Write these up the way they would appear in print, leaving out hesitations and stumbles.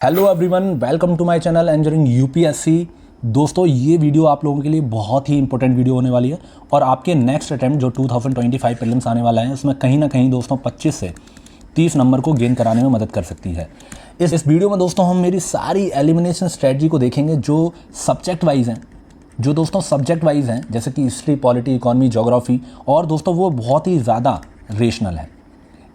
Hello everyone, welcome to my channel engineering UPSC. दोस्तों, ये video आप लोगों के लिए बहुत ही इंपॉर्टेंट वीडियो होने वाली है और आपके नेक्स्ट अटैम्प्ट जो 2025 प्रीलिम्स आने वाला है उसमें कहीं ना कहीं दोस्तों 25 से 30 नंबर को गेन कराने में मदद कर सकती है। इस वीडियो में दोस्तों हम मेरी सारी एलिमिनेशन स्ट्रेटजी को देखेंगे जो सब्जेक्ट वाइज हैं, जो दोस्तों सब्जेक्ट वाइज हैं, जैसे कि हिस्ट्री, पॉलिटी, इकोनॉमी, ज्योग्राफी, और दोस्तों वो बहुत ही ज़्यादा रेशनल है।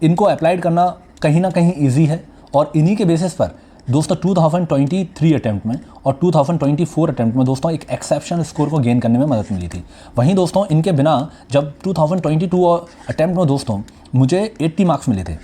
इनको अप्लाइड करना कहीं ना कहीं ईजी है और इन्हीं के बेसिस पर दोस्तों 2023 अटैम्प्ट में और 2024 अटैम्प्ट में दोस्तों एक एक्सेप्शनल स्कोर को गेन करने में मदद मिली थी। वहीं दोस्तों इनके बिना जब 2022 अटैम्प्ट में दोस्तों मुझे 80 मार्क्स मिले थे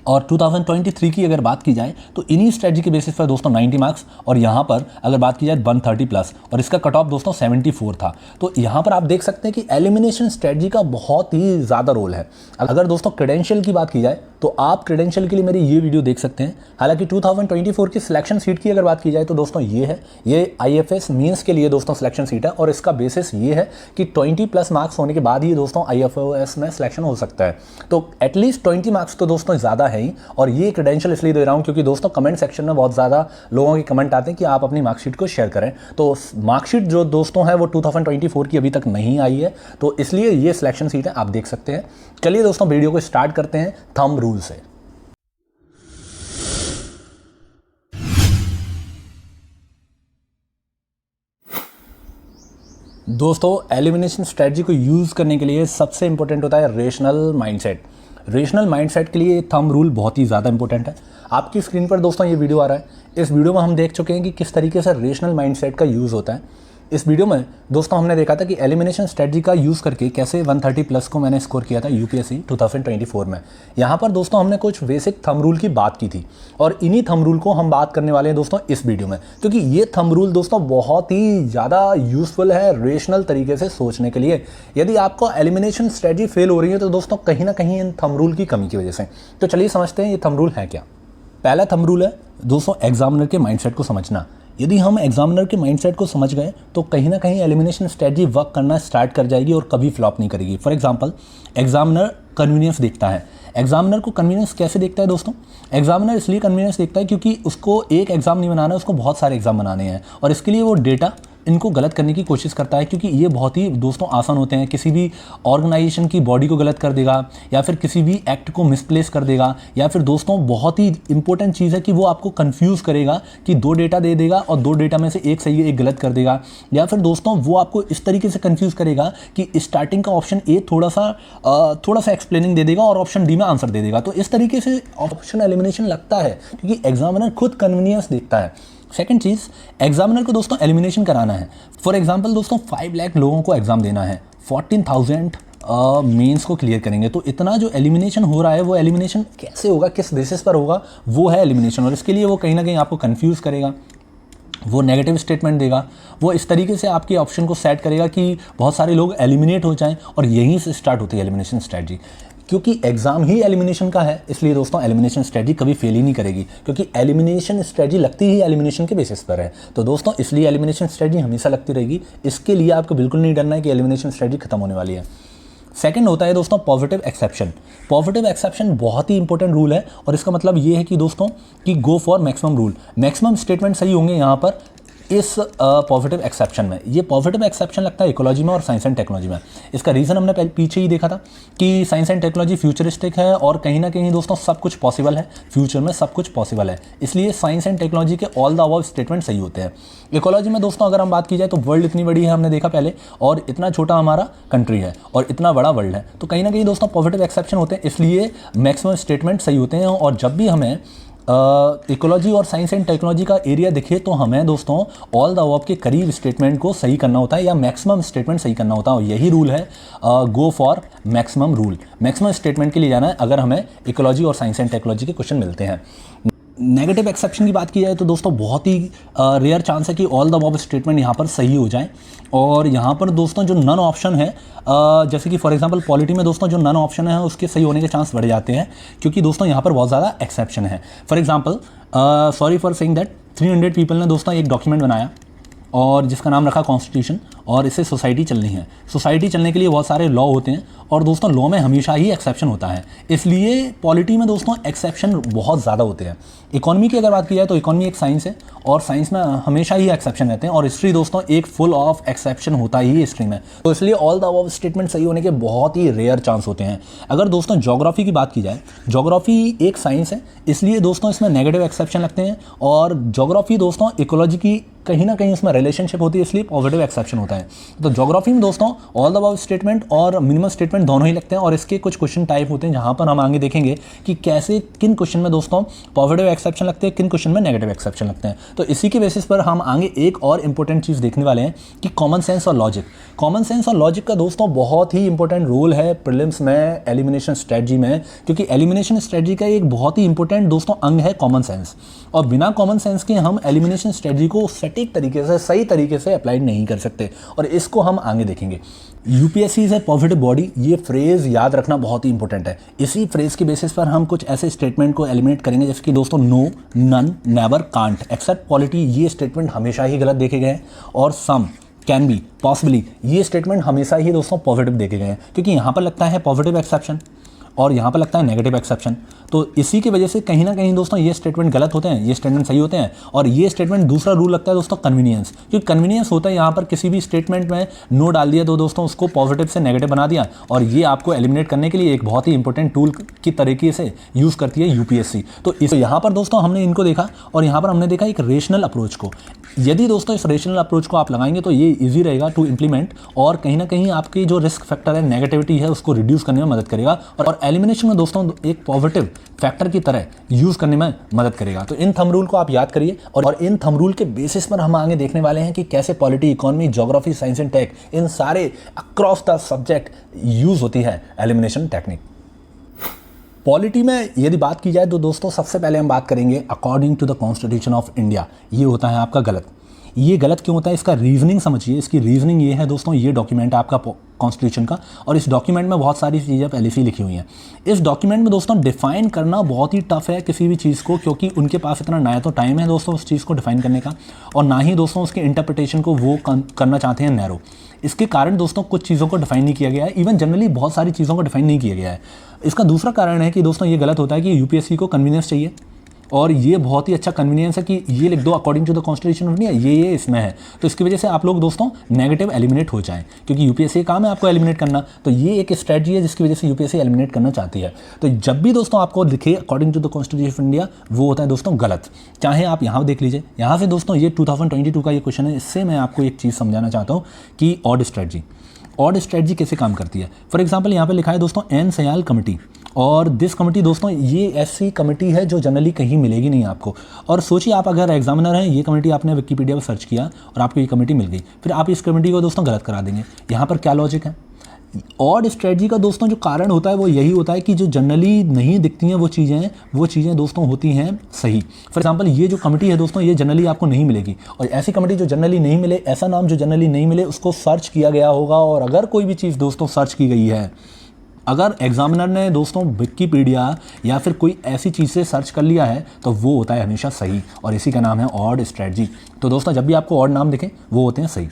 और 2023 की अगर बात की जाए तो इन्हीं स्ट्रेटजी के बेसिस पर दोस्तों 90 मार्क्स, और यहाँ पर अगर बात की जाए 130 प्लस, और इसका कट ऑफ दोस्तों 74 था। तो यहाँ पर आप देख सकते हैं कि एलिमिनेशन स्ट्रेटजी का बहुत ही ज़्यादा रोल है। अगर दोस्तों क्रेडेंशियल की बात की जाए तो आप क्रेडेंशियल के लिए मेरी ये वीडियो देख सकते हैं। हालांकि 2024 की सिलेक्शन सीट की अगर बात की जाए तो दोस्तों ये IFS मीन्स के लिए दोस्तों सिलेक्शन सीट है और इसका बेसिस ये है कि 20 प्लस मार्क्स होने के बाद ही दोस्तों IFS में सिलेक्शन हो सकता है। तो एटलीस्ट 20 मार्क्स तो दोस्तों ज़्यादा है ही, और ये क्रेडेंशियल इसलिए दे रहा हूँ क्योंकि दोस्तों कमेंट सेक्शन में बहुत ज़्यादा लोगों के कमेंट आते हैं कि आप अपनी मार्कशीट को शेयर करें। तो मार्कशीट जो दोस्तों है वो 2024 की अभी तक नहीं आई है, तो इसलिए ये सिलेक्शन सीट है, आप देख सकते हैं। चलिए दोस्तों वीडियो को स्टार्ट करते हैं थंब रूल से। दोस्तों एलिमिनेशन स्ट्रेटजी को यूज़ करने के लिए सबसे इंपॉर्टेंट होता है रेशनल माइंडसेट। रेशनल माइंडसेट के लिए थंब रूल बहुत ही ज़्यादा इंपॉर्टेंट है। आपकी स्क्रीन पर दोस्तों ये वीडियो आ रहा है। इस वीडियो में हम देख चुके हैं कि किस तरीके से रेशनल माइंडसेट का यूज़ होता है। इस वीडियो में दोस्तों हमने देखा था कि एलिमिनेशन स्ट्रेटजी का यूज़ करके कैसे 130 प्लस को मैंने स्कोर किया था यूपीएससी 2024 में। यहाँ पर दोस्तों हमने कुछ बेसिक थंब रूल की बात की थी और इन्हीं थंब रूल को हम बात करने वाले हैं दोस्तों इस वीडियो में, क्योंकि ये थंब रूल दोस्तों बहुत ही ज़्यादा यूज़फुल है रेशनल तरीके से सोचने के लिए। यदि आपको एलिमिनेशन स्ट्रेटजी फेल हो रही है तो दोस्तों कहीं ना कहीं इन थंब रूल की कमी की वजह से। तो चलिए समझते हैं ये थंब रूल है क्या। पहला थंब रूल है दोस्तों एग्जामिनर के माइंडसेट को समझना। यदि हम एग्जामिनर के माइंडसेट को समझ गए तो कहीं ना कहीं एलिमिनेशन स्ट्रेटजी वर्क करना स्टार्ट कर जाएगी और कभी फ्लॉप नहीं करेगी। फॉर एग्जांपल, एग्जामिनर कन्वीनियंस देखता है। एग्जामिनर को कन्वीनियंस कैसे देखता है दोस्तों? एग्जामिनर इसलिए कन्वीनियंस देखता है क्योंकि उसको एक एग्जाम नहीं बनाना है, उसको बहुत सारे एग्जाम बनाने हैं, और इसके लिए वो डेटा इनको गलत करने की कोशिश करता है, क्योंकि ये बहुत ही दोस्तों आसान होते हैं। किसी भी ऑर्गेनाइजेशन की बॉडी को गलत कर देगा या फिर किसी भी एक्ट को मिसप्लेस कर देगा, या फिर दोस्तों बहुत ही इंपॉर्टेंट चीज़ है कि वो आपको कंफ्यूज करेगा कि 2 डेटा दे देगा और 2 डेटा में से एक सही है एक गलत कर देगा, या फिर दोस्तों वो आपको इस तरीके से कंफ्यूज करेगा कि स्टार्टिंग का ऑप्शन ए थोड़ा सा एक्सप्लेनिंग दे देगा और ऑप्शन डी में आंसर दे देगा। तो इस तरीके से ऑप्शन एलिमिनेशन लगता है क्योंकि एग्जामिनर खुद कन्वीनियंस देखता है। सेकंड चीज़, एग्जामिनर को दोस्तों एलिमिनेशन कराना है। फॉर एग्जांपल दोस्तों 5 लाख लोगों को एग्ज़ाम देना है, 14,000 मेंस को क्लियर करेंगे। तो इतना जो एलिमिनेशन हो रहा है वो एलिमिनेशन कैसे होगा, किस बेसिस पर होगा, वो है एलिमिनेशन। और इसके लिए वो कहीं ना कहीं आपको कंफ्यूज करेगा, वो नेगेटिव स्टेटमेंट देगा, वो इस तरीके से आपके ऑप्शन को सेट करेगा कि बहुत सारे लोग एलिमिनेट हो जाएं, और यहीं से स्टार्ट होती है एलिमिनेशन स्ट्रेटजी। क्योंकि एग्जाम ही एलिमिनेशन का है, इसलिए दोस्तों एलिमिनेशन स्ट्रेटजी कभी फेल ही नहीं करेगी, क्योंकि एलिमिनेशन स्ट्रेटजी लगती ही एलिमिनेशन के बेसिस पर है। तो दोस्तों इसलिए एलिमिनेशन स्ट्रेटजी हमेशा लगती रहेगी। इसके लिए आपको बिल्कुल नहीं डरना है कि एलिमिनेशन स्ट्रेटजी खत्म होने वाली है। सेकंड होता है दोस्तों पॉजिटिव एक्सेप्शन। पॉजिटिव एक्सेप्शन बहुत ही इंपॉर्टेंट रूल है, और इसका मतलब ये है कि दोस्तों कि go for maximum rule. Maximum statement सही होंगे यहाँ पर इस पॉजिटिव एक्सेप्शन में। ये पॉजिटिव एक्सेप्शन लगता है इकोलॉजी में और साइंस एंड टेक्नोलॉजी में। इसका रीज़न हमने पीछे ही देखा था कि साइंस एंड टेक्नोलॉजी फ्यूचरिस्टिक है और कहीं ना कहीं दोस्तों सब कुछ पॉसिबल है, फ्यूचर में सब कुछ पॉसिबल है, इसलिए साइंस एंड टेक्नोलॉजी के ऑल द अबव स्टेटमेंट सही होते हैं। इकोलॉजी में दोस्तों अगर हम बात की जाए तो वर्ल्ड इतनी बड़ी है, हमने देखा पहले, और इतना छोटा हमारा कंट्री है और इतना बड़ा वर्ल्ड है, तो कहीं ना कहीं दोस्तों पॉजिटिव एक्सेप्शन होते हैं, इसलिए मैक्सिमम स्टेटमेंट सही होते हैं। और जब भी हमें इकोलॉजी और साइंस एंड टेक्नोलॉजी का एरिया दिखे तो हमें दोस्तों ऑल द अबव के करीब स्टेटमेंट को सही करना होता है या मैक्सिमम स्टेटमेंट सही करना होता है, और यही रूल है go for maximum rule. Maximum statement के लिए जाना है अगर हमें इकोलॉजी और साइंस एंड टेक्नोलॉजी के क्वेश्चन मिलते हैं। नेगेटिव एक्सेप्शन की बात की जाए तो दोस्तों बहुत ही रेयर चांस है कि ऑल द अबव स्टेटमेंट यहाँ पर सही हो जाए, और यहाँ पर दोस्तों जो नन ऑप्शन है, जैसे कि फॉर एग्जांपल पॉलिटी में दोस्तों जो नन ऑप्शन है उसके सही होने के चांस बढ़ जाते हैं, क्योंकि दोस्तों यहाँ पर बहुत ज़्यादा एक्सेप्शन है। For example sorry for saying that 300 people ने दोस्तों एक डॉक्यूमेंट बनाया और जिसका नाम रखा कॉन्स्टिट्यूशन, और इससे सोसाइटी चलनी है। सोसाइटी चलने के लिए बहुत सारे लॉ होते हैं और दोस्तों लॉ में हमेशा ही एक्सेप्शन होता है, इसलिए पॉलिटी में दोस्तों एक्सेप्शन बहुत ज़्यादा होते हैं। इकोनॉमी की अगर बात की जाए तो इकोनॉमी एक साइंस है और साइंस में हमेशा ही एक्सेप्शन रहते हैं, और हिस्ट्री दोस्तों एक फुल ऑफ एक्सेप्शन होता ही हिस्ट्री में। तो इसलिए ऑल द अबव स्टेटमेंट सही होने के बहुत ही रेयर चांस होते हैं। अगर दोस्तों ज्योग्राफी की बात की जाए, ज्योग्राफी एक साइंस है, इसलिए दोस्तों इसमें नेगेटिव एक्सेप्शन लगते हैं, और ज्योग्राफी दोस्तों इकोलॉजी की कहीं ना कहीं उसमें रिलेशनशिप होती है, इसलिए पॉजिटिव एक्सेप्शन होता है। तो ज्योग्राफी में दोस्तों ऑल द अबव स्टेटमेंट और मिनिमम स्टेटमेंट दोनों ही लगते हैं, और इसके कुछ क्वेश्चन टाइप होते हैं जहां पर हम आगे देखेंगे कि कैसे किन क्वेश्चन में दोस्तों पॉजिटिव एक्सेप्शन लगते हैं, किन क्वेश्चन में नेगेटिव एक्सेप्शन लगते हैं। तो इसी के बेसिस पर हम आगे एक और इंपॉर्टेंट चीज़ देखने वाले हैं कि कॉमन सेंस और लॉजिक। कॉमन सेंस और लॉजिक का दोस्तों बहुत ही इंपॉर्टेंट रोल है प्रीलिम्स में, एलिमिनेशन स्ट्रेटजी में, क्योंकि एलिमिनेशन स्ट्रेटजी का एक बहुत ही इंपॉर्टेंट दोस्तों अंग है कॉमन सेंस, और बिना कॉमन सेंस के हम एलिमिनेशन स्ट्रेटजी को सटीक तरीके से, सही तरीके से अप्लाई नहीं कर सकते, और इसको हम आगे देखेंगे। UPSC is a positive body, ये फ्रेज याद रखना बहुत ही इंपॉर्टेंट है। इसी फ्रेज के बेसिस पर हम कुछ ऐसे स्टेटमेंट को एलिमिनेट करेंगे जैसे कि दोस्तों no, none, never, can't, except, polity, ये स्टेटमेंट हमेशा ही गलत देखे गए हैं, और सम, कैन बी, पॉसिबली, ये स्टेटमेंट हमेशा ही दोस्तों पॉजिटिव देखे गए हैं, क्योंकि यहाँ पर लगता है पॉजिटिव एक्सेप्शन और यहाँ पर लगता है नेगेटिव एक्सेप्शन। तो इसी की वजह से कहीं ना कहीं दोस्तों ये स्टेटमेंट गलत होते हैं, ये स्टेटमेंट सही होते हैं। और ये स्टेटमेंट दूसरा रूल लगता है दोस्तों कन्वीनियंस, क्योंकि कन्वीनियंस होता है यहाँ पर किसी भी स्टेटमेंट में नो डाल दिया तो दोस्तों उसको पॉजिटिव से नेगेटिव बना दिया, और ये आपको एलिमिनेट करने के लिए एक बहुत ही इंपॉर्टेंट टूल की तरीके से यूज़ करती है यूपीएससी। तो यहाँ पर दोस्तों हमने इनको देखा, और यहाँ पर हमने देखा एक रेशनल अप्रोच को। यदि दोस्तों इस रेशनल अप्रोच को आप लगाएंगे तो ये ईजी रहेगा टू इम्प्लीमेंट, और कहीं ना कहीं आपकी जो रिस्क फैक्टर है, नेगेटिविटी है, उसको रिड्यूस करने में मदद करेगा, और एलिमिनेशन में दोस्तों एक पॉजिटिव फैक्टर की तरह यूज़ करने में मदद करेगा। तो इन थंब रूल को आप याद करिए, और इन थंब रूल के बेसिस पर हम आगे देखने वाले हैं कि कैसे polity, economy, geography, science and tech, इन सारे अक्रॉस द सब्जेक्ट यूज़ होती है एलिमिनेशन टेक्निक। पॉलिटी में यदि बात की जाए तो दोस्तों सबसे पहले हम बात करेंगे according to the constitution of India. ये होता है आपका गलत। ये गलत क्यों होता है, इसका रीजनिंग समझिए। इसकी रीजनिंग ये है दोस्तों, ये डॉक्यूमेंट है आपका कॉन्स्टिट्यूशन का, और इस डॉक्यूमेंट में बहुत सारी चीज़ें पहले से लिखी हुई हैं। इस डॉक्यूमेंट में दोस्तों डिफाइन करना बहुत ही टफ है किसी भी चीज़ को, क्योंकि उनके पास इतना ना तो टाइम है दोस्तों उस चीज़ को डिफाइन करने का, और ना ही दोस्तों उसके इंटरप्रिटेशन को वो करना चाहते हैं नैरो। इसके कारण दोस्तों कुछ चीज़ों को डिफाइन नहीं किया गया है, इवन जनरली बहुत सारी चीज़ों को डिफाइन नहीं किया गया है। इसका दूसरा कारण है कि दोस्तों ये गलत होता है कि यूपीएससी को कन्वीनियंस चाहिए, और ये बहुत ही अच्छा कन्वीनियंस है कि ये लिख दो according to the constitution of India, ये इसमें है। तो इसकी वजह से आप लोग दोस्तों नेगेटिव एलिमिनेट हो जाएं, क्योंकि यूपीएससी का काम है आपको एलिमिनेट करना। तो ये एक स्ट्रेटजी है जिसकी वजह से यूपीएससी एलिमिनेट करना चाहती है। तो जब भी दोस्तों आपको लिखे according to the constitution of India, वो होता है दोस्तों गलत। चाहे आप यहाँ देख लीजिए, यहाँ से दोस्तों ये 2022 का ये क्वेश्चन है। इससे मैं आपको एक चीज़ समझाना चाहता हूँ कि ऑड स्ट्रेटजी, ऑड स्ट्रेटजी कैसे काम करती है। फॉर एग्जांपल यहाँ पे लिखा है दोस्तों एन सयाल कमेटी, और दिस कमेटी दोस्तों ये ऐसी कमेटी है जो जनरली कहीं मिलेगी नहीं आपको। और सोचिए आप अगर एग्जामिनर हैं, ये कमेटी आपने विकिपीडिया पर सर्च किया और आपको ये कमेटी मिल गई, फिर आप इस कमेटी को दोस्तों गलत करा देंगे। यहाँ पर क्या लॉजिक है? ऑड स्ट्रेटजी का दोस्तों जो कारण होता है वो यही होता है कि जो जनरली नहीं दिखती हैं वो चीज़ें दोस्तों होती हैं सही। फॉर एग्जांपल ये जो कमेटी है दोस्तों, ये जनरली आपको नहीं मिलेगी, और ऐसी कमेटी जो जनरली नहीं मिले, ऐसा नाम जो जनरली नहीं मिले, उसको सर्च किया गया होगा। और अगर कोई भी चीज़ दोस्तों सर्च की गई है, अगर एग्जामिनर ने दोस्तों विकिपीडिया या फिर कोई ऐसी चीज़ से सर्च कर लिया है, तो वो होता है हमेशा सही, और इसी का नाम है ऑड स्ट्रेटजी। तो दोस्तों जब भी आपको ऑड नाम दिखे वो होते हैं सही।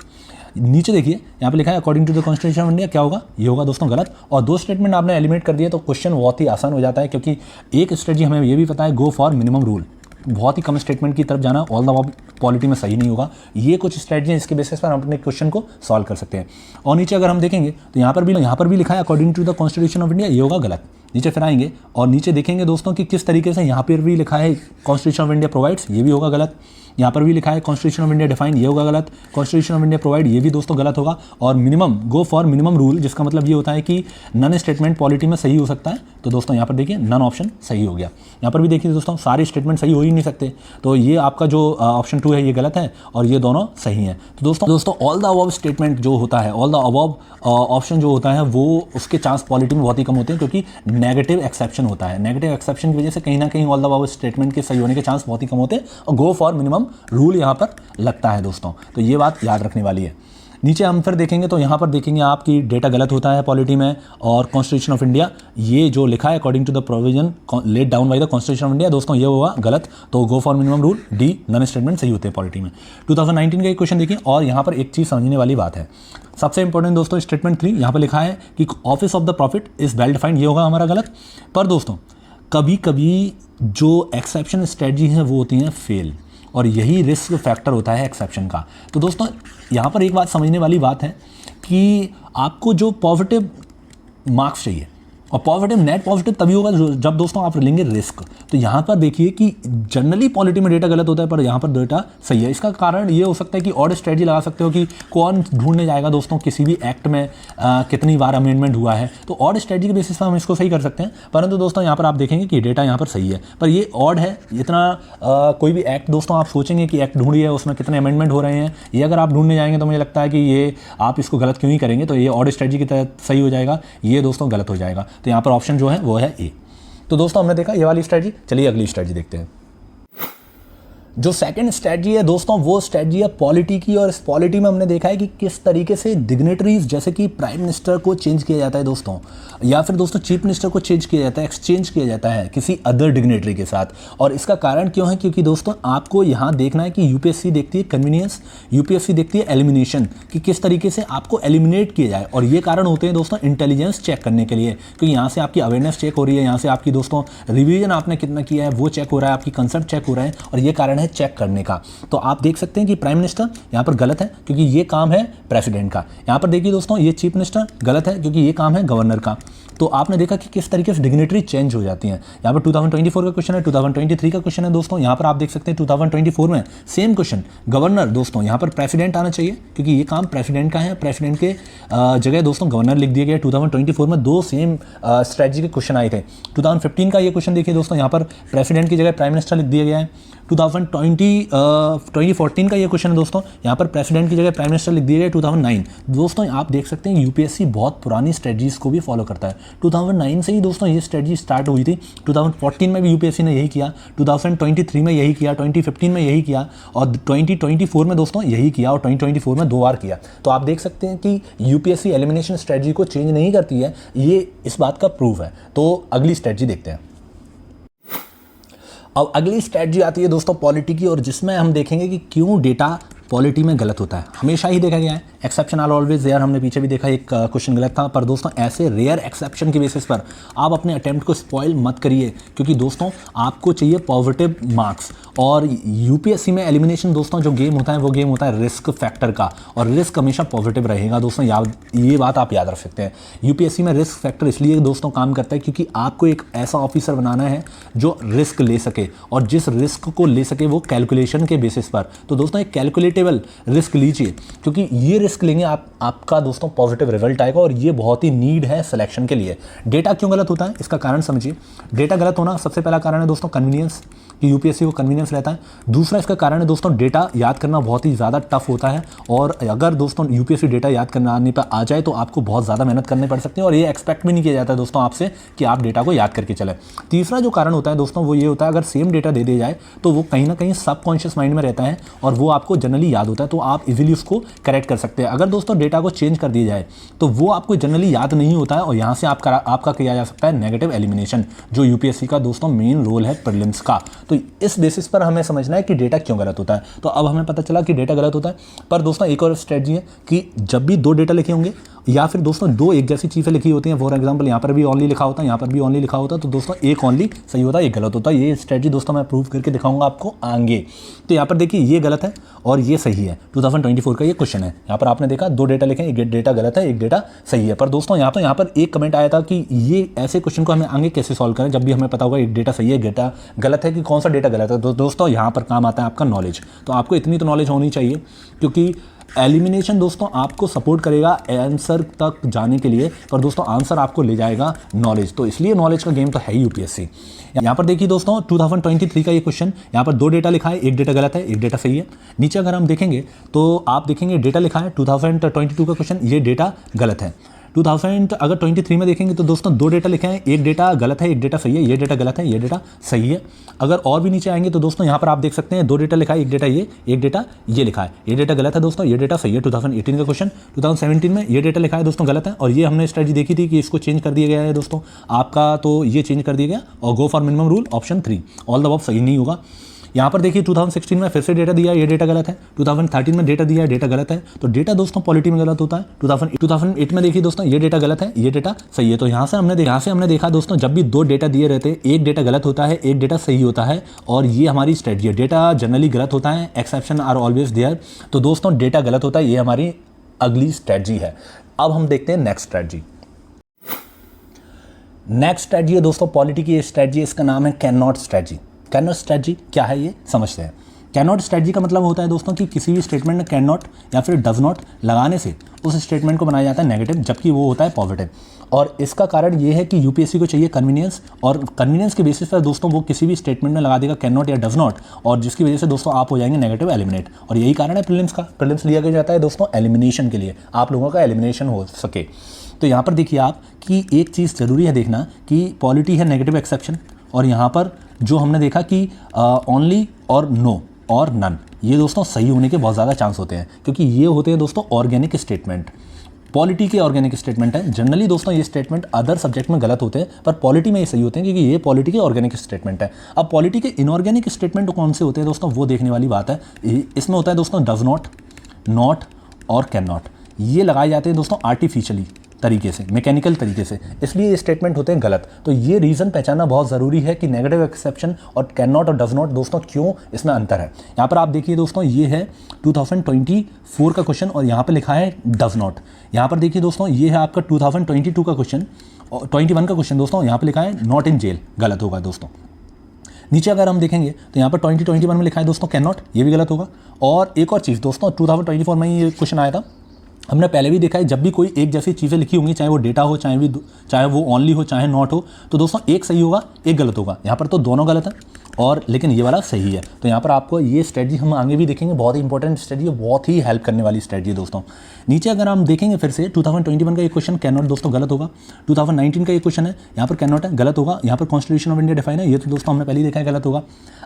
नीचे देखिए यहाँ पे लिखा है according to the constitution of India, क्या होगा? ये होगा दोस्तों गलत। और दो स्टेटमेंट आपने एलिमिनेट कर दिए तो क्वेश्चन बहुत ही आसान हो जाता है, क्योंकि एक स्ट्रेटजी हमें ये भी पता है, गो फॉर मिनिमम रूल, बहुत ही कम स्टेटमेंट की तरफ जाना ऑल द अबव पॉलिटी में सही नहीं होगा। ये कुछ स्ट्रेटजी हैं, इसके बेसिस पर हम अपने क्वेश्चन को सॉल्व कर सकते हैं। और नीचे अगर हम देखेंगे तो यहाँ पर भी लिखा है according to the constitution of India, ये होगा गलत। नीचे फिर आएंगे और नीचे देखेंगे दोस्तों कि किस तरीके से यहाँ पर भी लिखा है कॉन्स्टिट्यूशन ऑफ इंडिया प्रोवाइड्स, ये भी होगा गलत। यहाँ पर भी लिखा है कॉन्स्टिट्यूशन ऑफ इंडिया डिफाइन, ये होगा गलत। कॉन्स्टिट्यूशन ऑफ इंडिया प्रोवाइड, ये भी दोस्तों गलत होगा। और minimum, go for minimum rule, जिसका मतलब ये होता है कि नन स्टेटमेंट पॉलिटी में सही हो सकता है, तो दोस्तों यहाँ पर देखिए नन ऑप्शन सही हो गया। यहाँ पर भी देखिए दोस्तों सारे स्टेटमेंट सही हो ही नहीं सकते, तो ये आपका जो ऑप्शन 2 है ये गलत है, और ये दोनों सही हैं। तो दोस्तों ऑल द अबव स्टेटमेंट जो होता है, ऑल द अबव ऑप्शन जो होता है, वो उसके चांस पॉलिटी में बहुत ही कम होते हैं, क्योंकि नेगेटिव एक्सेप्शन होता है। नेगेटिव एक्सेप्शन की वजह से कहीं ना कहीं ऑल द अबव स्टेटमेंट के सही होने के चांस बहुत ही कम होते हैं, और गो फॉर मिनिमम रूल यहाँ पर लगता है दोस्तों। तो ये बात याद रखने वाली है। नीचे हम फिर देखेंगे तो यहाँ पर देखेंगे आपकी डेटा गलत होता है पॉलिटी में, और कॉन्स्टिट्यूशन ऑफ इंडिया ये जो लिखा है according to the provision laid down by the constitution of India, दोस्तों ये हुआ गलत। तो go for minimum rule D, none statement सही होते हैं पॉलिटी में। 2019 का एक क्वेश्चन देखिए, और यहाँ पर एक चीज़ समझने वाली बात है, सबसे इंपॉर्टेंट दोस्तों स्टेटमेंट 3 यहाँ पर लिखा है कि office of the profit is well defined, ये होगा हमारा गलत। पर दोस्तों कभी कभी जो एक्सेप्शन स्ट्रेटजी है वो होती हैं फेल, और यही रिस्क फैक्टर होता है एक्सेप्शन का। तो दोस्तों यहाँ पर एक बात समझने वाली बात है कि आपको जो पॉजिटिव मार्क्स चाहिए, और पॉजिटिव नेट पॉजिटिव तभी होगा जब दोस्तों आप लेंगे रिस्क। तो यहाँ पर देखिए कि जनरली पॉलिटी में डेटा गलत होता है, पर यहाँ पर डेटा सही है। इसका कारण ये हो सकता है कि और स्ट्रेटजी लगा सकते हो कि कौन ढूंढने जाएगा दोस्तों किसी भी एक्ट में कितनी बार अमेंडमेंट हुआ है, तो और स्ट्रेटजी के बेसिस पर हम इसको सही कर सकते हैं। परंतु दोस्तों यहाँ पर आप देखेंगे कि डेटा यहाँ पर सही है, पर ये ऑड है। इतना कोई भी एक्ट दोस्तों आप सोचेंगे कि एक्ट ढूंढिए उसमें कितने अमेंडमेंट हो रहे हैं, ये अगर आप ढूंढने जाएंगे तो मुझे लगता है कि ये आप इसको गलत क्यों ही करेंगे, तो ये ऑड स्ट्रेटजी के तहत सही हो जाएगा, ये दोस्तों गलत हो जाएगा। तो यहाँ पर ऑप्शन जो है वो है ए। तो दोस्तों हमने देखा ये वाली स्ट्रेटजी, चलिए अगली स्ट्रेटजी देखते हैं। जो सेकंड स्ट्रेटजी है दोस्तों वो स्ट्रेटजी है पॉलिटी की, और इस पॉलिटी में हमने देखा है कि किस तरीके से डिग्नेटरीज जैसे कि प्राइम मिनिस्टर को चेंज किया जाता है दोस्तों, या फिर दोस्तों चीफ मिनिस्टर को चेंज किया जाता है, एक्सचेंज किया जाता है किसी अदर डिग्नेटरी के साथ। और इसका कारण क्यों है, क्योंकि दोस्तों आपको यहाँ देखना है कि यूपीएससी देखती है कन्वीनियंस, यूपीएससी देखती है एलिमिनेशन, कि किस तरीके से आपको एलिमिनेट किया जाए। और ये कारण होते हैं दोस्तों इंटेलिजेंस चेक करने के लिए, क्योंकि यहाँ से आपकी अवेयरनेस चेक हो रही है, यहाँ से आपकी दोस्तों रिवीजन आपने कितना किया है वो चेक हो रहा है, आपकी कंसेप्ट चेक हो रहा है, और ये कारण है चेक करने का। तो आप देख सकते हैं कि प्राइम मिनिस्टर यहाँ पर गलत है क्योंकि ये काम है प्रेसिडेंट का। यहाँ पर देखिए दोस्तों ये चीफ मिनिस्टर गलत है क्योंकि ये काम है गवर्नर का। तो आपने देखा कि किस तरीके से डिग्नेटरी चेंज हो जाती हैं। यहाँ पर 2024 का क्वेश्चन है, 2023 का क्वेश्चन है दोस्तों। यहाँ पर आप देख सकते हैं 2024 में सेम क्वेश्चन गवर्नर, दोस्तों यहाँ पर प्रेसिडेंट आना चाहिए क्योंकि ये काम प्रेसिडेंट का है, प्रेसिडेंट के जगह दोस्तों गवर्नर लिख दिया गया। 2024 में दो सेम स्ट्रेटजी के क्वेश्चन आए थे। 2015 का ये क्वेश्चन देखिए दोस्तों, यहाँ पर प्रेसिडेंट की जगह प्राइम मिनिस्टर लिख दिया गया है। 2014 का ये क्वेश्चन है दोस्तों, यहाँ पर प्रेसिडेंट की जगह प्राइम मिनिस्टर लिख दिया गया। 2009 दोस्तों आप देख सकते हैं यूपीएससी बहुत पुरानी स्ट्रेटजीज को भी फॉलो करता है। 2009 से ही दोस्तों ये स्ट्रेटजी स्टार्ट हुई थी। 2014 में भी यूपीएससी ने यही किया, 2023 में यही किया, 2015 में यही किया, और 2024 में दोस्तों यही किया, और 2024 में 2 बार किया। तो आप देख सकते हैं कि यूपीएससी एलिमिनेशन स्ट्रेटजी को चेंज नहीं करती है, ये इस बात का प्रूफ है। तो अगली स्ट्रेटजी देखते हैं। अब अगली स्ट्रेटजी आती है दोस्तों पॉलिटी की, और जिसमें हम देखेंगे कि क्यों डेटा पॉलिटी में गलत होता है। हमेशा ही देखा गया है, एक्सेप्शन आर ऑलवेज देयर, हमने पीछे भी देखा एक क्वेश्चन गलत था। पर दोस्तों ऐसे रेयर एक्सेप्शन की बेसिस पर आप अपने अटेम्प्ट को स्पॉइल मत करिए, क्योंकि दोस्तों आपको चाहिए पॉजिटिव मार्क्स। और यूपीएससी में एलिमिनेशन दोस्तों जो गेम होता है वो गेम होता है रिस्क फैक्टर का, और रिस्क हमेशा पॉजिटिव रहेगा दोस्तों, ये बात आप याद रख सकते हैं। यूपीएससी में रिस्क फैक्टर इसलिए दोस्तों काम करता है क्योंकि आपको एक ऐसा ऑफिसर बनाना है जो रिस्क ले सके, और जिस रिस्क को ले सके वो कैलकुलेशन के बेसिस पर। तो दोस्तों एक कैलकुलेटेबल रिस्क लीजिए, क्योंकि ये रिस्क लेंगे आपका दोस्तों पॉजिटिव रिजल्ट आएगा, और ये बहुत ही नीड है सिलेक्शन के लिए। डेटा क्यों गलत होता है इसका कारण समझिए। डेटा गलत होना सबसे पहला कारण है दोस्तों कन्वीनियंस, कि यूपीएससी को कन्वीनियंस रहता है। दूसरा इसका कारण है दोस्तों डेटा याद करना बहुत ही ज़्यादा टफ होता है, और अगर दोस्तों यूपीएससी डेटा याद करने पर आ जाए तो आपको बहुत ज़्यादा मेहनत करनी पड़ सकती है, और ये एक्सपेक्ट भी नहीं किया जाता है दोस्तों आपसे कि आप डेटा को याद करके चलें। तीसरा जो कारण होता है दोस्तों वो ये होता है, अगर सेम डेटा दे दिया जाए तो वो कहीं ना कहीं सबकॉन्शियस माइंड में रहता है, और वो आपको जनरली याद होता है, तो आप इजीली उसको करेक्ट कर सकते हैं। अगर दोस्तों डेटा को चेंज कर दिया जाए तो वो आपको जनरली याद नहीं होता है, और यहाँ से आपका किया जा सकता है नेगेटिव एलिमिनेशन, जो यूपीएससी का दोस्तों मेन रोल है प्रीलिम्स का। तो इस बेसिस पर हमें समझना है कि डेटा क्यों गलत होता है। तो अब हमें पता चला कि डेटा गलत होता है। पर दोस्तों एक और स्ट्रेटजी है कि जब भी 2 डेटा लिखे होंगे, या फिर दोस्तों 2 एक जैसी चीज़ें लिखी होती हैं, फॉर एग्जांपल यहाँ पर भी ओनली लिखा होता है, यहाँ पर भी ओनली लिखा होता है, तो दोस्तों एक ओनली सही होता है, एक गलत होता है। ये स्ट्रेटजी दोस्तों मैं प्रूव करके दिखाऊंगा आपको आगे। तो यहाँ पर देखिए ये गलत है और ये सही है। 2024 का ये क्वेश्चन है। यहाँ पर आपने देखा 2 डेटा लिखे, एक डेटा गलत है, एक डेटा सही है। पर दोस्तों यहाँ पर एक कमेंट आया था कि ये ऐसे क्वेश्चन को हमें आगे कैसे सॉल्व करें, जब भी हमें पता होगा एक डेटा सही है, एक डेटा गलत है, कि कौन सा डेटा गलत है। तो दोस्तों यहाँ पर काम आता है आपका नॉलेज। तो आपको इतनी तो नॉलेज होनी चाहिए, क्योंकि एलिमिनेशन दोस्तों आपको सपोर्ट करेगा आंसर तक जाने के लिए, पर दोस्तों आंसर आपको ले जाएगा नॉलेज। तो इसलिए नॉलेज का गेम तो है ही यूपीएससी। यहाँ पर देखिए दोस्तों 2023 का ये क्वेश्चन, यहाँ पर 2 डेटा लिखा है, एक डेटा गलत है, एक डेटा सही है। नीचे अगर हम देखेंगे तो आप देखेंगे डेटा लिखा है 2022 का क्वेश्चन, ये डेटा गलत है। 2000 अगर 23 में देखेंगे तो दोस्तों दो डेटा लिखे हैं, एक डेटा गलत है, एक डेटा सही है, ये डेटा गलत है, ये डेटा सही है। अगर और भी नीचे आएंगे तो दोस्तों यहाँ पर आप देख सकते हैं दो डेटा लिखा है, एक डेटा ये, एक डेटा ये लिखा है, ये डेटा गलत है दोस्तों, ये डेटा सही है। 2018 का क्वेश्चन, 2017 में ये डेटा लिखा है दोस्तों गलत है, और ये हमने स्ट्रेटजी देखी थी कि इसको चेंज कर दिया गया है दोस्तों आपका, तो ये चेंज कर दिया गया और गो for minimum rule option 3, all the above सही नहीं होगा। यहाँ पर देखिए 2016 में फिर से डेटा दिया है, ये डेटा गलत है। 2013 में डेटा दिया है, डेटा गलत है। तो डेटा दोस्तों पॉलिटी में गलत होता है। 2008 में देखिए दोस्तों ये डेटा गलत है, ये डेटा सही है। तो यहाँ से हमने देखा दोस्तों जब भी दो डेटा दिए रहते हैं, एक डेटा गलत होता है, एक डेटा सही होता है, और ये हमारी स्ट्रेटजी है। डेटा जनरली गलत होता है, एक्सेप्शन आर ऑलवेज देयर। तो दोस्तों डेटा गलत होता है, ये हमारी अगली स्ट्रेटजी है। अब हम देखते हैं नेक्स्ट स्ट्रेटजी। नेक्स्ट स्ट्रेटजी है दोस्तों पॉलिटी की स्ट्रेटजी, इसका नाम है can not strategy. Can not strategy क्या है ये समझते हैं। कैन नॉट स्ट्रेटजी का मतलब होता है दोस्तों कि किसी भी स्टेटमेंट में कैन नॉट या फिर डज नॉट लगाने से उस स्टेटमेंट को बनाया जाता है नेगेटिव, जबकि वो होता है पॉजिटिव। और इसका कारण ये है कि यूपीएससी को चाहिए कन्वीनियंस, और कन्वीनियंस के बेसिस पर दोस्तों वो किसी भी स्टेटमेंट में लगा देगा कैन नॉट या डज नॉट, और जिसकी वजह से दोस्तों आप हो जाएंगे नेगेटिव एलिमिनेट। और यही कारण है प्रीलिम्स का। प्रीलिम्स लिया जाता है दोस्तों एलिमिनेशन के लिए, आप लोगों का एलिमिनेशन हो सके। तो यहाँ पर देखिए आप कि एक चीज़ ज़रूरी है देखना कि पॉलिटी है नेगेटिव एक्सेप्शन, और यहाँ पर जो हमने देखा कि ओनली और नो और नन, ये दोस्तों सही होने के बहुत ज़्यादा चांस होते हैं, क्योंकि ये होते हैं दोस्तों ऑर्गेनिक स्टेटमेंट। पॉलिटी के ऑर्गेनिक स्टेटमेंट है। जनरली दोस्तों ये स्टेटमेंट अदर सब्जेक्ट में गलत होते हैं, पर पॉलिटी में ये सही होते हैं, क्योंकि ये पॉलिटी के ऑर्गेनिक स्टेटमेंट है। अब पॉलिटी के इनऑर्गेनिक स्टेटमेंट कौन से होते हैं दोस्तों, वो देखने वाली बात है। इसमें होता है दोस्तों डज नॉट, नॉट और कैन नॉट। ये लगाए जाते हैं दोस्तों आर्टिफिशियली तरीके से, मैकेनिकल तरीके से, इसलिए ये स्टेटमेंट होते हैं गलत। तो ये रीज़न पहचानना बहुत ज़रूरी है कि नेगेटिव एक्सेप्शन और कैन नॉट और डज नॉट दोस्तों क्यों इसमें अंतर है। यहाँ पर आप देखिए दोस्तों ये है 2024 का क्वेश्चन, और यहाँ पर लिखा है डज नॉट। यहाँ पर देखिए दोस्तों ये है आपका 2022 का क्वेश्चन, 21 का क्वेश्चन दोस्तों, यहाँ पर लिखा है नॉट इन जेल, गलत होगा दोस्तों। नीचे अगर हम देखेंगे तो यहाँ पर 2021 में लिखा है दोस्तों कैन नॉट, ये भी गलत होगा। और एक और चीज़ दोस्तों 2024 में ये क्वेश्चन आया था, हमने पहले भी देखा है जब भी कोई एक जैसी चीज़ें लिखी होंगी, चाहे वो डेटा हो, चाहे वो ओनली हो, चाहे नॉट हो, तो दोस्तों एक सही होगा, एक गलत होगा। यहाँ पर तो दोनों गलत है, और लेकिन ये वाला सही है। तो यहाँ पर आपको ये स्ट्रेटजी हम आगे भी देखेंगे, बहुत ही इंपॉर्टेंट स्ट्रेटजी है, बहुत ही हेल्प करने वाली स्ट्रेटजी है दोस्तों। नीचे अगर हम देखेंगे फिर से 2021 का एक क्वेश्चन कैन नॉट दोस्तों गलत होगा। 2019 का एक क्वेश्चन है, यहाँ पर कैन नॉट है, गलत होगा। यहाँ पर कॉन्स्टिट्यूशन ऑफ इंडिया डिफाइन है, ये तो दोस्तों हमने पहले ही देखा है, गलत होगा।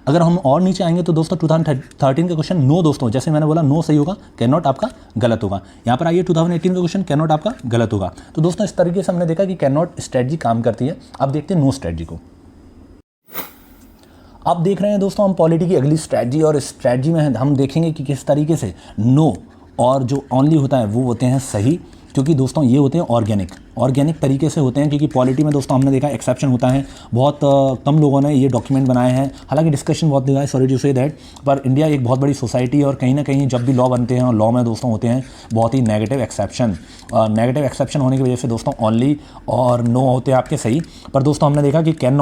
अगर हम और नीचे आएंगे तो दोस्तों 2013 का क्वेश्चन नो दोस्तों, जैसे मैंने बोला नो सही होगा, कैन नॉट आपका गलत होगा। यहाँ पर आइए 2018 का क्वेश्चन कैन नॉट आपका गलत होगा। तो दोस्तों इस तरीके से हमने देखा कि कैन नॉट स्ट्रेटजी काम करती है। अब देखते हैं नो स्ट्रेटजी को। अब देख रहे हैं दोस्तों हम पॉलिटी की अगली स्ट्रेटजी, और इस स्ट्रेटजी में हम देखेंगे कि किस तरीके से नो और जो ओनली होता है वो होते हैं सही, क्योंकि दोस्तों ये होते हैं ऑर्गेनिक तरीके से होते हैं। क्योंकि पॉलिटी में दोस्तों हमने देखा एक्सेप्शन होता है, बहुत कम लोगों ने ये डॉक्यूमेंट बनाए हैं, हालांकि डिस्कशन बहुत दिखा है, सॉरी टू से दैट, पर इंडिया एक बहुत बड़ी सोसाइटी है, और कहीं ना कहीं जब भी लॉ बनते हैं और लॉ में दोस्तों होते हैं बहुत ही नेगेटिव एक्सेप्शन होने की वजह से दोस्तों ओनली और नो होते हैं आपके सही। पर दोस्तों हमने देखा कि कैन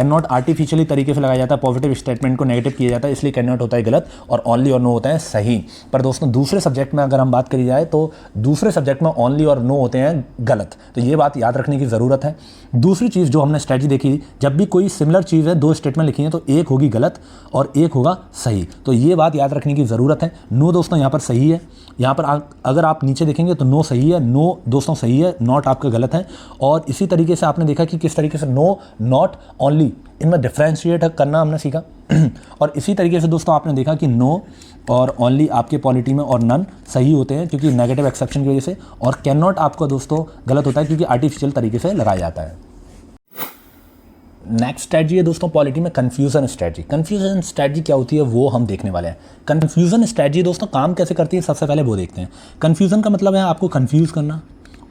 नॉट आर्टिफिशियली तरीके से लगाया जाता है, पॉजिटिव स्टेटमेंट को नेगेटिव किया जाता है, इसलिए कैन नॉट होता है गलत, और ओनली और नो होता है सही। पर दोस्तों दूसरे सब्जेक्ट में अगर हम बात करी जाए तो दूसरे सब्जेक्ट में ओनली और नो होते हैं गलत, तो ये बात याद रखने की ज़रूरत है। दूसरी चीज़ जो हमने स्ट्रेटजी देखी, जब भी कोई सिमिलर चीज़ है, दो स्टेटमेंट लिखी है, तो एक होगी गलत और एक होगा सही, तो ये बात याद रखने की ज़रूरत है। नो दोस्तों यहाँ पर सही है, यहाँ पर अगर आप नीचे देखेंगे तो नो सही है, नो दोस्तों सही है, नॉट आपका गलत है। और इसी तरीके से आपने देखा कि किस तरीके से नो, नॉट, ओनली, इनमें डिफ्रेंशिएट करना हमने सीखा। और इसी तरीके से दोस्तों आपने देखा कि नो और ओनली आपके पॉलिटी में और नन सही होते हैं, क्योंकि नेगेटिव एक्सेप्शन की वजह से, और कैन नॉट आपका दोस्तों गलत होता है, क्योंकि आर्टिफिशियल तरीके से लगाया जाता है। नेक्स्ट स्ट्रेटजी है दोस्तों पॉलिटी में कन्फ्यूजन स्ट्रेटजी। कन्फ्यूजन स्ट्रेटजी क्या होती है वो हम देखने वाले हैं। कन्फ्यूजन स्ट्रेटजी दोस्तों काम कैसे करती है, सबसे पहले वो देखते हैं। कन्फ्यूजन का मतलब है आपको कन्फ्यूज़ करना,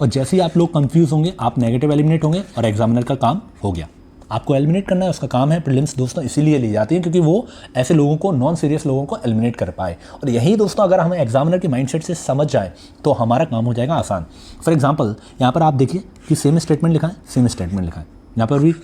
और जैसे ही आप लोग कन्फ्यूज़ होंगे आप नेगेटिव एलिमिनेट होंगे, और एग्जामिनर का काम हो गया। आपको एलिमिनेट करना है, उसका काम है। प्रीलिम्स दोस्तों इसीलिए ली जाती है क्योंकि वो ऐसे लोगों को, नॉन सीरियस लोगों को एलिमिनेट कर पाए। और यही दोस्तों अगर हमें एग्जामिनर के माइंडसेट से समझ जाए तो हमारा काम हो जाएगा आसान। फॉर एग्जांपल यहाँ पर आप देखिए कि सेम स्टेटमेंट लिखा है, सेम स्टेटमेंट लिखा है, यहाँ पर भी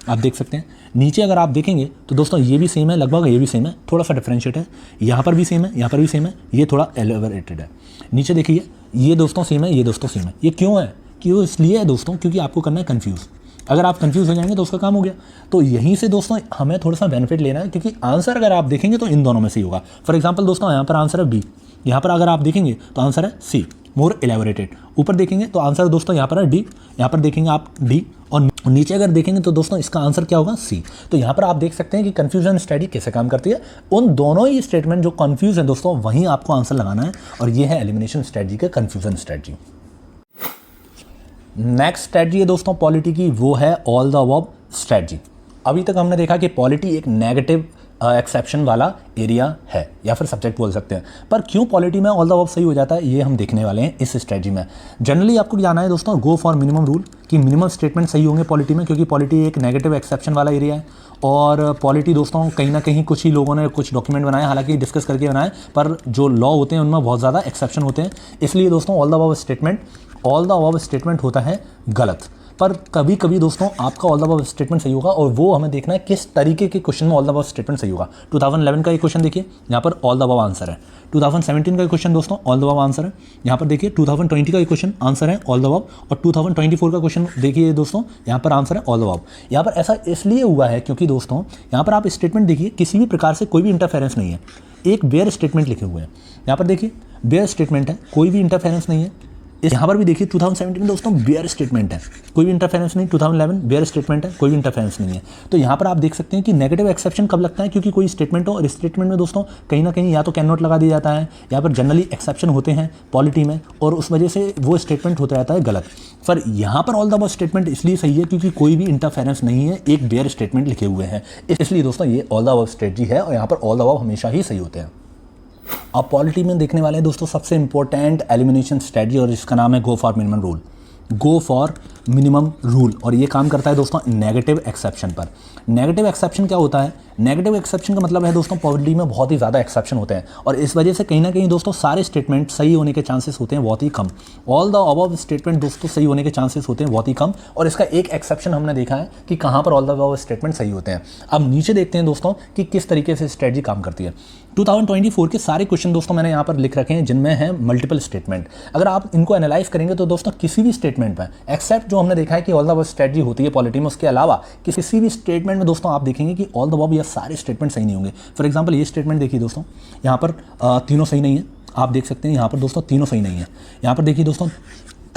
आप देख सकते हैं। नीचे अगर आप देखेंगे तो दोस्तों ये भी सेम है, लगभग ये भी सेम है, थोड़ा सा डिफरेंशिएट है। यहाँ पर भी सेम है, यहाँ पर भी सेम है, ये थोड़ा एलिवेटेड है। नीचे देखिए ये दोस्तों सेम है, ये दोस्तों सेम है। ये क्यों है? क्यों इसलिए है दोस्तों क्योंकि आपको करना है कन्फ्यूज़। अगर आप कंफ्यूज हो जाएंगे तो उसका काम हो गया। तो यहीं से दोस्तों हमें थोड़ा सा बेनिफिट लेना है, क्योंकि आंसर अगर आप देखेंगे तो इन दोनों में से ही होगा। फॉर एग्जांपल दोस्तों यहाँ पर आंसर है बी, यहाँ पर अगर आप देखेंगे तो आंसर है सी, मोर एलेबोरेटेड। ऊपर देखेंगे तो आंसर दोस्तों यहाँ पर है डी, यहाँ पर देखेंगे आप डी, और नीचे अगर देखेंगे तो दोस्तों इसका आंसर क्या होगा, सी। तो यहाँ पर आप देख सकते हैं कि कन्फ्यूजन स्टडी कैसे काम करती है। उन दोनों ही स्टेटमेंट जो कन्फ्यूज है दोस्तों, वहीं आपको आंसर लगाना है, और ये है एलिमिनेशन स्ट्रेटजी का कन्फ्यूजन स्ट्रेटजी। नेक्स्ट स्ट्रेटजी है दोस्तों पॉलिटी की, वो है ऑल द अबव स्ट्रेटजी। अभी तक हमने देखा कि पॉलिटी एक नेगेटिव एक्सेप्शन वाला एरिया है, या फिर सब्जेक्ट बोल सकते हैं, पर क्यों पॉलिटी में ऑल द अबव सही हो जाता है, ये हम देखने वाले हैं इस स्ट्रेटजी में। जनरली आपको जाना है दोस्तों, गो फॉर मिनिमम रूल, कि मिनिमम स्टेटमेंट सही होंगे पॉलिटी में, क्योंकि पॉलिटी एक नेगेटिव एक्सेप्शन वाला एरिया है। और पॉलिटी दोस्तों कहीं ना कहीं कुछ ही लोगों ने कुछ डॉक्यूमेंट बनाए, हालांकि डिस्कस करके बनाए, पर जो लॉ होते हैं उनमें बहुत ज़्यादा एक्सेप्शन होते हैं। इसलिए दोस्तों ऑल द अबव स्टेटमेंट होता है गलत। पर कभी कभी दोस्तों आपका ऑल द अबव स्टेटमेंट सही होगा, और वो हमें देखना है किस तरीके के क्वेश्चन में ऑल द अबव स्टेटमेंट सही होगा। 2011 का एक क्वेश्चन देखिए, यहाँ पर ऑल द अबव आंसर है। 2017 का क्वेश्चन दोस्तों ऑल द अबव आंसर है। यहाँ पर देखिए 2020 का एक क्वेश्चन आंसर है ऑल द अबव, और 2024 का क्वेश्चन देखिए दोस्तों, यहाँ पर आंसर है ऑल द अबव। यहाँ पर ऐसा इसलिए हुआ है क्योंकि दोस्तों यहाँ पर आप स्टेटमेंट देखिए, किसी भी प्रकार से कोई भी इंटरफेरेंस नहीं है, एक बेयर स्टेटमेंट लिखे हुए हैं। यहाँ पर देखिए बेयर स्टेटमेंट है, कोई भी इंटरफेरेंस नहीं है। यहाँ पर भी देखिए 2017 में दोस्तों बेयर स्टेटमेंट है, कोई भी इंटरफेरेंस नहीं। 2011 बेयर स्टेटमेंट है, कोई भी इंटरफेरेंस नहीं है। तो यहाँ पर आप देख सकते हैं कि नेगेटिव एक्सेप्शन कब लगता है, क्योंकि कोई स्टेटमेंट हो, और स्टेटमेंट में दोस्तों कहीं ना कहीं या तो कैन नॉट लगा दिया जाता है, या पर जनरली एक्सेप्शन होते हैं पॉलिटी में, और उस वजह से वो स्टेटमेंट होता रहता है गलत। पर यहाँ पर ऑल द अबव स्टेटमेंट इसलिए सही है क्योंकि कोई भी इंटरफेरेंस नहीं है, एक बेयर स्टेटमेंट लिखे हुए हैं, इसलिए दोस्तों ये ऑल द अबव स्ट्रेटजी है, और यहाँ पर ऑल द अबव हमेशा ही सही होते हैं। अब पॉलिटी में देखने वाले हैं दोस्तों सबसे इंपॉर्टेंट एलिमिनेशन स्ट्रेटजी, और इसका नाम है गो for minimum rule. Go for minimum rule, और ये काम करता है दोस्तों नेगेटिव एक्सेप्शन पर। नेगेटिव एक्सेप्शन क्या होता है, नेगेटिव एक्सेप्शन का मतलब है दोस्तों पॉलिटी में बहुत ही ज़्यादा एक्सेप्शन होते हैं, और इस वजह से कहीं ना कहीं दोस्तों सारे स्टेटमेंट सही होने के चांसेस होते हैं बहुत ही कम। ऑल द अबव स्टेटमेंट दोस्तों सही होने के चांसेस होते हैं बहुत ही कम, और इसका एक एक्सेप्शन हमने देखा है कि कहाँ पर ऑल द अबव स्टेटमेंट सही होते हैं। अब नीचे देखते हैं दोस्तों कि किस तरीके से स्ट्रेटजी काम करती है। 2024 के सारे क्वेश्चन दोस्तों मैंने यहाँ पर लिख रखे हैं जिनमें है मल्टीपल स्टेटमेंट। अगर आप इनको एनालाइज करेंगे तो दोस्तों किसी भी स्टेटमेंट में, एक्सेप्ट जो हमने देखा है कि ऑल द अबव स्ट्रेटजी होती है पॉलिटी में, उसके अलावा किसी भी स्टेटमेंट में दोस्तों आप देखेंगे कि ऑल द अबव या सारे स्टेटमेंट सही नहीं होंगे। फॉर एग्जांपल ये स्टेटमेंट देखिए दोस्तों, यहाँ पर तीनों सही नहीं है, आप देख सकते हैं यहाँ पर दोस्तों तीनों सही नहीं है। यहाँ पर देखिए दोस्तों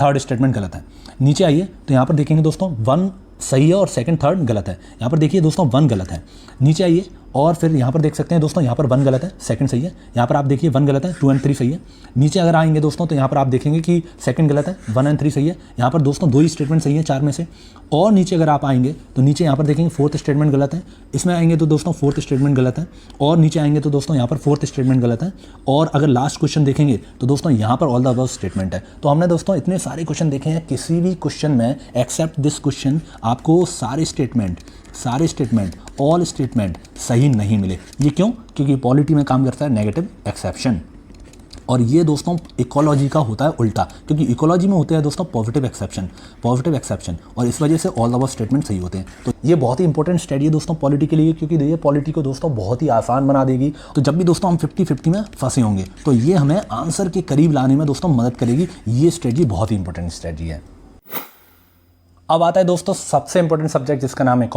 थर्ड स्टेटमेंट गलत है। नीचे आइए तो यहाँ पर देखेंगे दोस्तों 1 सही है और सेकंड थर्ड गलत है। यहाँ पर देखिए दोस्तों 1 गलत है। नीचे आइए और फिर यहाँ पर देख सकते हैं दोस्तों, यहाँ पर 1 गलत है, सेकंड सही है। यहाँ पर आप देखिए 1 गलत है, 2 और 3 सही है। नीचे अगर आएंगे दोस्तों तो यहाँ पर आप देखेंगे कि सेकंड गलत है, 1 और 3 सही है। यहाँ पर दोस्तों 2 ही स्टेटमेंट सही है 4 में से। और नीचे अगर आप आएंगे तो नीचे यहाँ पर देखेंगे 4th स्टेटमेंट गलत है। इसमें आएंगे तो दोस्तों 4th स्टेटमेंट गलत है। और नीचे आएंगे तो दोस्तों यहाँ पर 4th स्टेटमेंट गलत है। और अगर लास्ट क्वेश्चन देखेंगे तो दोस्तों यहाँ पर ऑल द अबव स्टेटमेंट है। तो हमने दोस्तों इतने सारे क्वेश्चन देखे हैं, किसी भी क्वेश्चन में एक्सेप्ट दिस क्वेश्चन आपको सारे स्टेटमेंट ऑल स्टेटमेंट सही नहीं मिले। ये क्यों? क्योंकि पॉलिटी में काम करता है नेगेटिव एक्सेप्शन। और ये दोस्तों इकोलॉजी का होता है उल्टा, क्योंकि इकोलॉजी में होते हैं दोस्तों पॉजिटिव एक्सेप्शन, और इस वजह से ऑल द अबव स्टेटमेंट सही होते हैं। तो ये बहुत ही इंपॉर्टेंट स्टडी है दोस्तों पॉलिटी के लिए, क्योंकि ये पॉलिटी को दोस्तों बहुत ही आसान बना देगी। तो जब भी दोस्तों हम 50-50 में फंसे होंगे तो ये हमें आंसर के करीब लाने में दोस्तों मदद करेगी। ये स्ट्रेटजी बहुत ही इंपॉर्टेंट स्ट्रेटजी है। अब आता है दोस्तों सबसे इंपॉर्टेंट सब्जेक्ट जिसका नाम है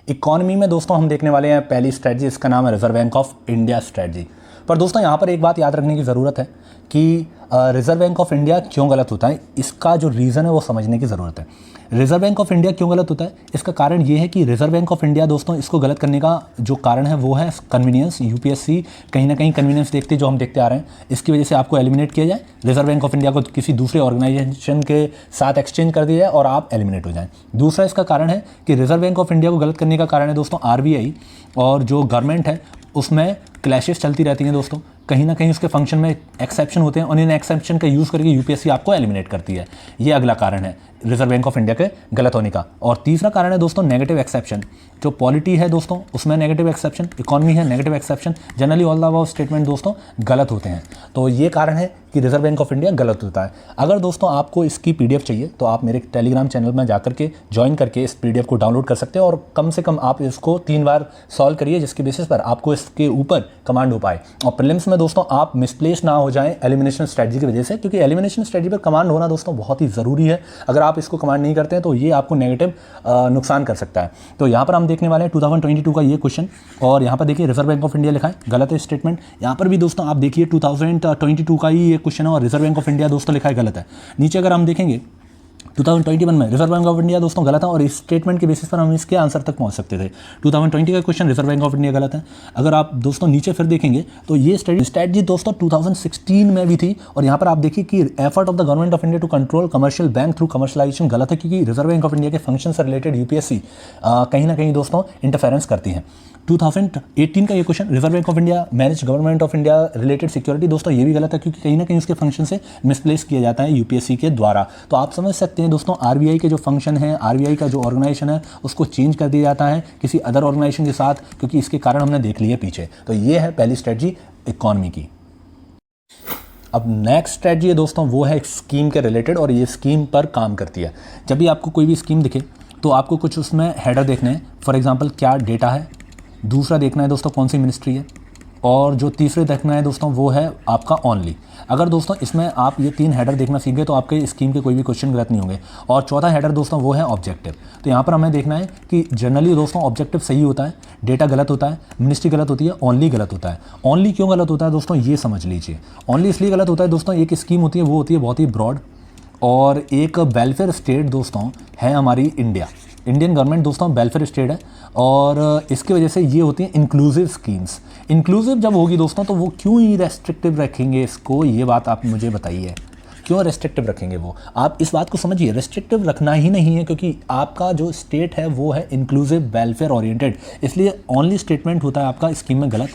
इकोनॉमी में दोस्तों हम देखने वाले हैं पहली स्ट्रेटजी, इसका नाम है reserve bank of India strategy. पर दोस्तों यहाँ पर एक बात याद रखने की ज़रूरत है कि रिजर्व बैंक ऑफ इंडिया क्यों गलत होता है, इसका जो रीज़न है वो समझने की ज़रूरत है। रिजर्व बैंक ऑफ इंडिया क्यों गलत होता है, इसका कारण ये है कि रिजर्व बैंक ऑफ इंडिया दोस्तों इसको गलत करने का जो कारण है वो है कन्वीनियंस। यूपीएससी कहीं ना कहीं कन्वीनियंस देखते जो हम देखते आ रहे हैं, इसकी वजह से आपको एलिमिनेट किया जाए, रिजर्व बैंक ऑफ इंडिया को किसी दूसरे ऑर्गेनाइजेशन के साथ एक्सचेंज कर दिया जाए और आप एलिमिनेट हो जाएं। दूसरा इसका कारण है कि रिजर्व बैंक ऑफ इंडिया को गलत करने का कारण है दोस्तों आरबीआई और जो गवर्नमेंट है उसमें क्लैशेस चलती रहती हैं दोस्तों, कहीं ना कहीं उसके फंक्शन में एक्सेप्शन होते हैं और इन एक्सेप्शन का यूज़ करके यूपीएससी आपको एलिमिनेट करती है। ये अगला कारण है रिजर्व बैंक ऑफ इंडिया के गलत होने का। और तीसरा कारण है दोस्तों नेगेटिव एक्सेप्शन। जो पॉलिटी है दोस्तों उसमें नेगेटिव एक्सेप्शन, इकोनॉमी है negative exception, generally all the above statement दोस्तों गलत होते हैं। तो ये कारण है कि रिजर्व बैंक ऑफ इंडिया गलत होता है। अगर दोस्तों आपको इसकी पीडीएफ चाहिए तो आप मेरे टेलीग्राम चैनल में जाकर के ज्वाइन करके इस पीडीएफ को डाउनलोड कर सकते हैं और कम से कम आप इसको 3 बार सॉल्व करिए, जिसके बेसिस पर आपको इसके ऊपर कमांड हो पाए। और प्रीलिम्स में दोस्तों आप मिसप्लेस ना हो जाएं एलिमिनेशन स्ट्रेटजी की वजह से, क्योंकि एलिमिनेशन स्ट्रेटजी पर कमांड होना दोस्तों बहुत ही ज़रूरी है। अगर आप इसको कमांड नहीं करते हैं तो ये आपको नेगेटिव नुकसान कर सकता है। तो यहाँ पर हम देखने वाले हैं 2022 का ये क्वेश्चन, और यहाँ पर देखिए रिजर्व बैंक ऑफ इंडिया लिखा है, गलत है स्टेटमेंट। यहाँ पर भी दोस्तों आप देखिए 2022 का ही ये क्वेश्चन है और रिजर्व बैंक ऑफ इंडिया दोस्तों लिखा है, गलत है। नीचे अगर हम देखेंगे 2021 में रिजर्व बैंक ऑफ इंडिया दोस्तों गलत है, और इस स्टेटमेंट के बेसिस पर हम इसके आंसर तक पहुंच सकते थे। 2020 का question reserve bank of India गलत है। अगर आप दोस्तों नीचे फिर देखेंगे तो ये स्ट्रेटजी दोस्तों 2016 में भी थी, और यहाँ पर आप देखिए कि effort of the government of India to control commercial bank through commercialisation गलत है, क्योंकि रिजर्व बैंक ऑफ इंडिया के फंक्शन से रिलेटेड यूपीएससी कहीं ना कहीं दोस्तों इंटरफेरेंस करती है। 2018 का ये question reserve bank of India manage government of India related security, दोस्तों ये भी गलत है, क्योंकि कहीं ना कहीं उसके फंक्शन से मिसप्लेस किया जाता है यूपीएससी के द्वारा। तो आप समझ सकते हैं दोस्तों आरबीआई के जो फंक्शन है, आरबीआई का जो ऑर्गेनाइजेशन है, उसको चेंज कर दिया जाता है किसी अदर ऑर्गेनाइजेशन के साथ, क्योंकि इसके कारण हमने देख लिया पीछे। तो ये है पहली स्ट्रेटजी इकोनॉमी की। अब नेक्स्ट स्ट्रेटजी है दोस्तों, वो है स्कीम के रिलेटेड, और ये स्कीम पर काम करती है। जब भी आपको कोई भी स्कीम दिखे तो आपको कुछ उसमें हेडर देखने हैं। फॉर एग्जांपल क्या डेटा है, दूसरा देखना है दोस्तों कौन सी मिनिस्ट्री है, और जो तीसरे देखना है दोस्तों वो है आपका ओनली। अगर दोस्तों इसमें आप ये 3 हेडर देखना सीख गए तो आपके स्कीम के कोई भी क्वेश्चन गलत नहीं होंगे। और चौथा हेडर दोस्तों वो है ऑब्जेक्टिव। तो यहाँ पर हमें देखना है कि जनरली दोस्तों ऑब्जेक्टिव सही होता है, डेटा गलत होता है, मिनिस्ट्री गलत होती है, ओनली गलत होता है। ओनली क्यों गलत होता है दोस्तों ये समझ लीजिए। ओनली इसलिए गलत होता है दोस्तों, एक स्कीम होती है वो होती है बहुत ही ब्रॉड, और एक वेलफेयर स्टेट दोस्तों है हमारी इंडिया। इंडियन गवर्नमेंट दोस्तों वेलफेयर स्टेट है, और इसकी वजह से ये होती हैं इंक्लूसिव स्कीम्स। इंक्लूसिव जब होगी दोस्तों तो वो क्यों ही रेस्ट्रिक्टिव रखेंगे इसको, ये बात आप मुझे बताइए, क्यों रेस्ट्रिक्टिव रखेंगे वो? आप इस बात को समझिए, रेस्ट्रिक्टिव रखना ही नहीं है, क्योंकि आपका जो स्टेट है वो है इंक्लूसिव वेलफेयर ओरिएंटेड, इसलिए ओनली स्टेटमेंट होता है आपका स्कीम में गलत।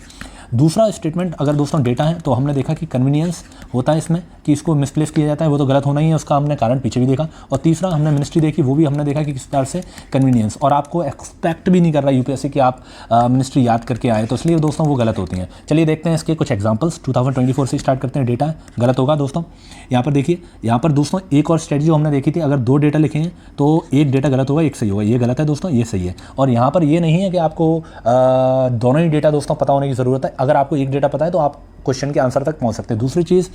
दूसरा स्टेटमेंट अगर दोस्तों डेटा है तो हमने देखा कि कन्वीनियंस होता है इसमें, कि इसको मिसप्लेस किया जाता है, वो तो गलत होना ही है, उसका हमने कारण पीछे भी देखा। और तीसरा हमने मिनिस्ट्री देखी, वो भी हमने देखा कि किस तरह से कन्वीनियंस, और आपको एक्सपेक्ट भी नहीं कर रहा यूपीएससी कि आप मिनिस्ट्री याद करके आए, तो इसलिए दोस्तों वो गलत होती हैं। चलिए देखते हैं इसके कुछ एग्जाम्पल्स। 2024 से स्टार्ट करते हैं। डेटा गलत होगा दोस्तों। यहाँ पर देखिए, यहाँ पर दोस्तों एक और स्ट्रेटजी हमने देखी थी, अगर 2 डेटा लिखे हैं तो एक डेटा गलत होगा, एक सही होगा। ये गलत है दोस्तों, ये सही है। और यहाँ पर ये नहीं है कि आपको दोनों ही डेटा दोस्तों पता होने की ज़रूरत है। अगर आपको एक डेटा पता है तो आप क्वेश्चन के आंसर तक पहुँच सकते हैं। दूसरी चीज़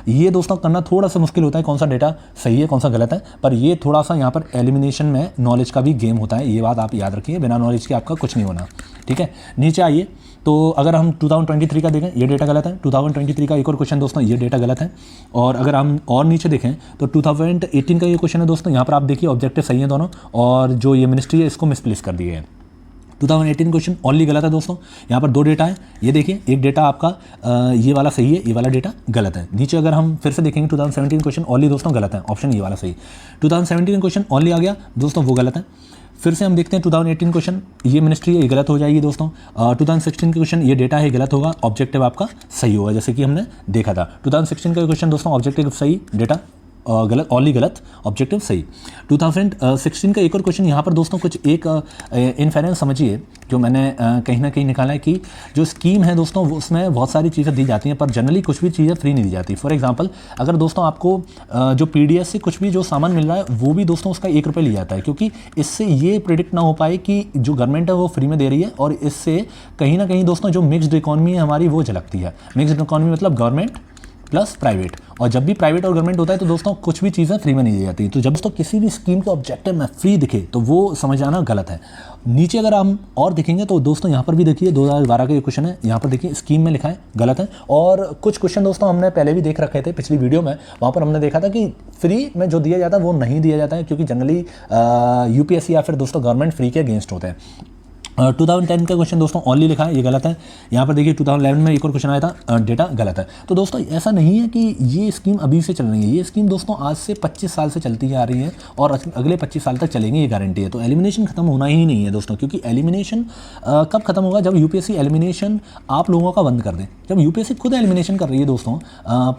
ये दोस्तों करना थोड़ा सा मुश्किल होता है, कौन सा डेटा सही है कौन सा गलत है, पर ये थोड़ा सा यहाँ पर एलिमिनेशन में नॉलेज का भी गेम होता है, ये बात आप याद रखिए। बिना नॉलेज के आपका कुछ नहीं होना, ठीक है। नीचे आइए, तो अगर हम 2023 का देखें, ये डेटा गलत है। 2023 का एक और क्वेश्चन दोस्तों, ये डेटा गलत है। और अगर हम और नीचे देखें तो 2018 का ये क्वेश्चन है दोस्तों, यहाँ पर आप देखिए ऑब्जेक्टिव सही है दोनों, और जो ये मिनिस्ट्री है इसको मिसप्लेस कर दिए है। 2018 क्वेश्चन ओनली गलत है दोस्तों। यहाँ पर 2 डेटा है, ये देखिए एक डेटा आपका ये वाला सही है, ये वाला डेटा गलत है। नीचे अगर हम फिर से देखेंगे 2017 क्वेश्चन ओनली दोस्तों गलत है, ऑप्शन ये वाला सही। 2017 क्वेश्चन ओनली आ गया दोस्तों, वो गलत है। फिर से हम देखते हैं 2018 क्वेश्चन, ये मिनिस्ट्री है, ये गलत हो जाएगी दोस्तों। 2016 के क्वेश्चन, ये डेटा है, गलत होगा, ऑब्जेक्टिव आपका सही होगा, जैसे कि हमने देखा था। 2016 का क्वेश्चन दोस्तों, ऑब्जेक्टिव सही, डेटा गलत, ओनली गलत, ऑब्जेक्टिव सही। 2016 का एक और क्वेश्चन, यहाँ पर दोस्तों कुछ एक इन्फेरेंस समझिए जो मैंने कहीं ना कहीं निकाला है कि जो स्कीम है दोस्तों वो उसमें बहुत सारी चीज़ें दी जाती हैं, पर जनरली कुछ भी चीज़ें फ्री नहीं दी जाती। फॉर एग्जांपल अगर दोस्तों आपको जो पीडीएस से कुछ भी जो सामान मिल रहा है वो भी दोस्तों उसका 1 रुपये लिया जाता है, क्योंकि इससे ये प्रिडिक्ट ना हो पाए कि जो गवर्नमेंट है वो फ्री में दे रही है, और इससे कहीं ना कहीं दोस्तों जो मिक्स्ड इकॉनमी है हमारी वो झलकती है। मिक्स्ड इकॉनमी मतलब गवर्नमेंट प्लस प्राइवेट, और जब भी प्राइवेट और गवर्नमेंट होता है तो दोस्तों कुछ भी चीज़ें फ्री में नहीं दी जाती। तो जब दोस्तों किसी भी स्कीम के ऑब्जेक्टिव में फ्री दिखे तो वो समझ आना गलत है। नीचे अगर हम और देखेंगे तो दोस्तों यहाँ पर भी देखिए 2012 का ये क्वेश्चन है, यहाँ पर देखिए स्कीम में लिखा है गलत है। और कुछ क्वेश्चन दोस्तों हमने पहले भी देख रखे थे पिछली वीडियो में, वहाँ पर हमने देखा था कि फ्री में जो दिया जाता है वो नहीं दिया जाता है, क्योंकि जनरली यूपीएससी या फिर दोस्तों गवर्नमेंट फ्री के अगेंस्ट होते हैं। 2010 का क्वेश्चन दोस्तों ओनली लिखा है, ये गलत है। यहाँ पर देखिए 2011 में एक और क्वेश्चन आया था, डेटा गलत है। तो दोस्तों ऐसा नहीं है कि ये स्कीम अभी से चल रही है, ये स्कीम दोस्तों आज से 25 साल से चलती आ रही है और अगले 25 साल तक चलेंगी, ये गारंटी है। तो एलिमिनेशन खत्म होना ही नहीं है दोस्तों, क्योंकि एलिमिनेशन कब खत्म होगा? जब यूपीएससी एलिमिनेशन आप लोगों का बंद कर दे। जब यूपीएससी खुद एलिमिनेशन कर रही है दोस्तों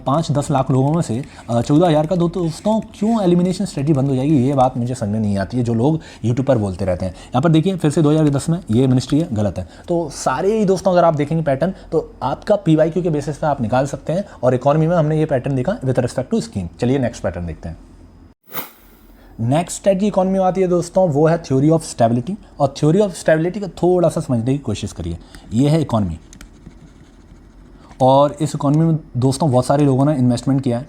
5-10 लाख लोगों में से 14,000 का, दोस्तों क्यों एलिमिनेशन स्ट्रेटजी बंद हो जाएगी? ये बात मुझे समझ में नहीं आती है, जो लोग यूट्यूब पर बोलते रहते हैं। यहाँ पर देखिए फिर से 2010 में ये मिनिस्ट्री है, गलत है। तो सारे ही दोस्तों अगर आप देखेंगे पैटर्न तो आपका पीवाईक्यू के बेसिस पे आप निकाल सकते हैं, और इकोनॉमी में हमने ये पैटर्न देखा विद रिस्पेक्ट टू स्कीम। चलिए नेक्स्ट पैटर्न देखते हैं। नेक्स्ट स्ट्रेटजी इकोनॉमी में आती है दोस्तों, वो है थ्योरी ऑफ स्टेबिलिटी। और थ्योरी ऑफ स्टेबिलिटी को थोड़ा सा समझने की कोशिश करिए। ये है इकोनॉमी, और इस इकॉनमी में दोस्तों बहुत सारे लोगों ने इन्वेस्टमेंट किया है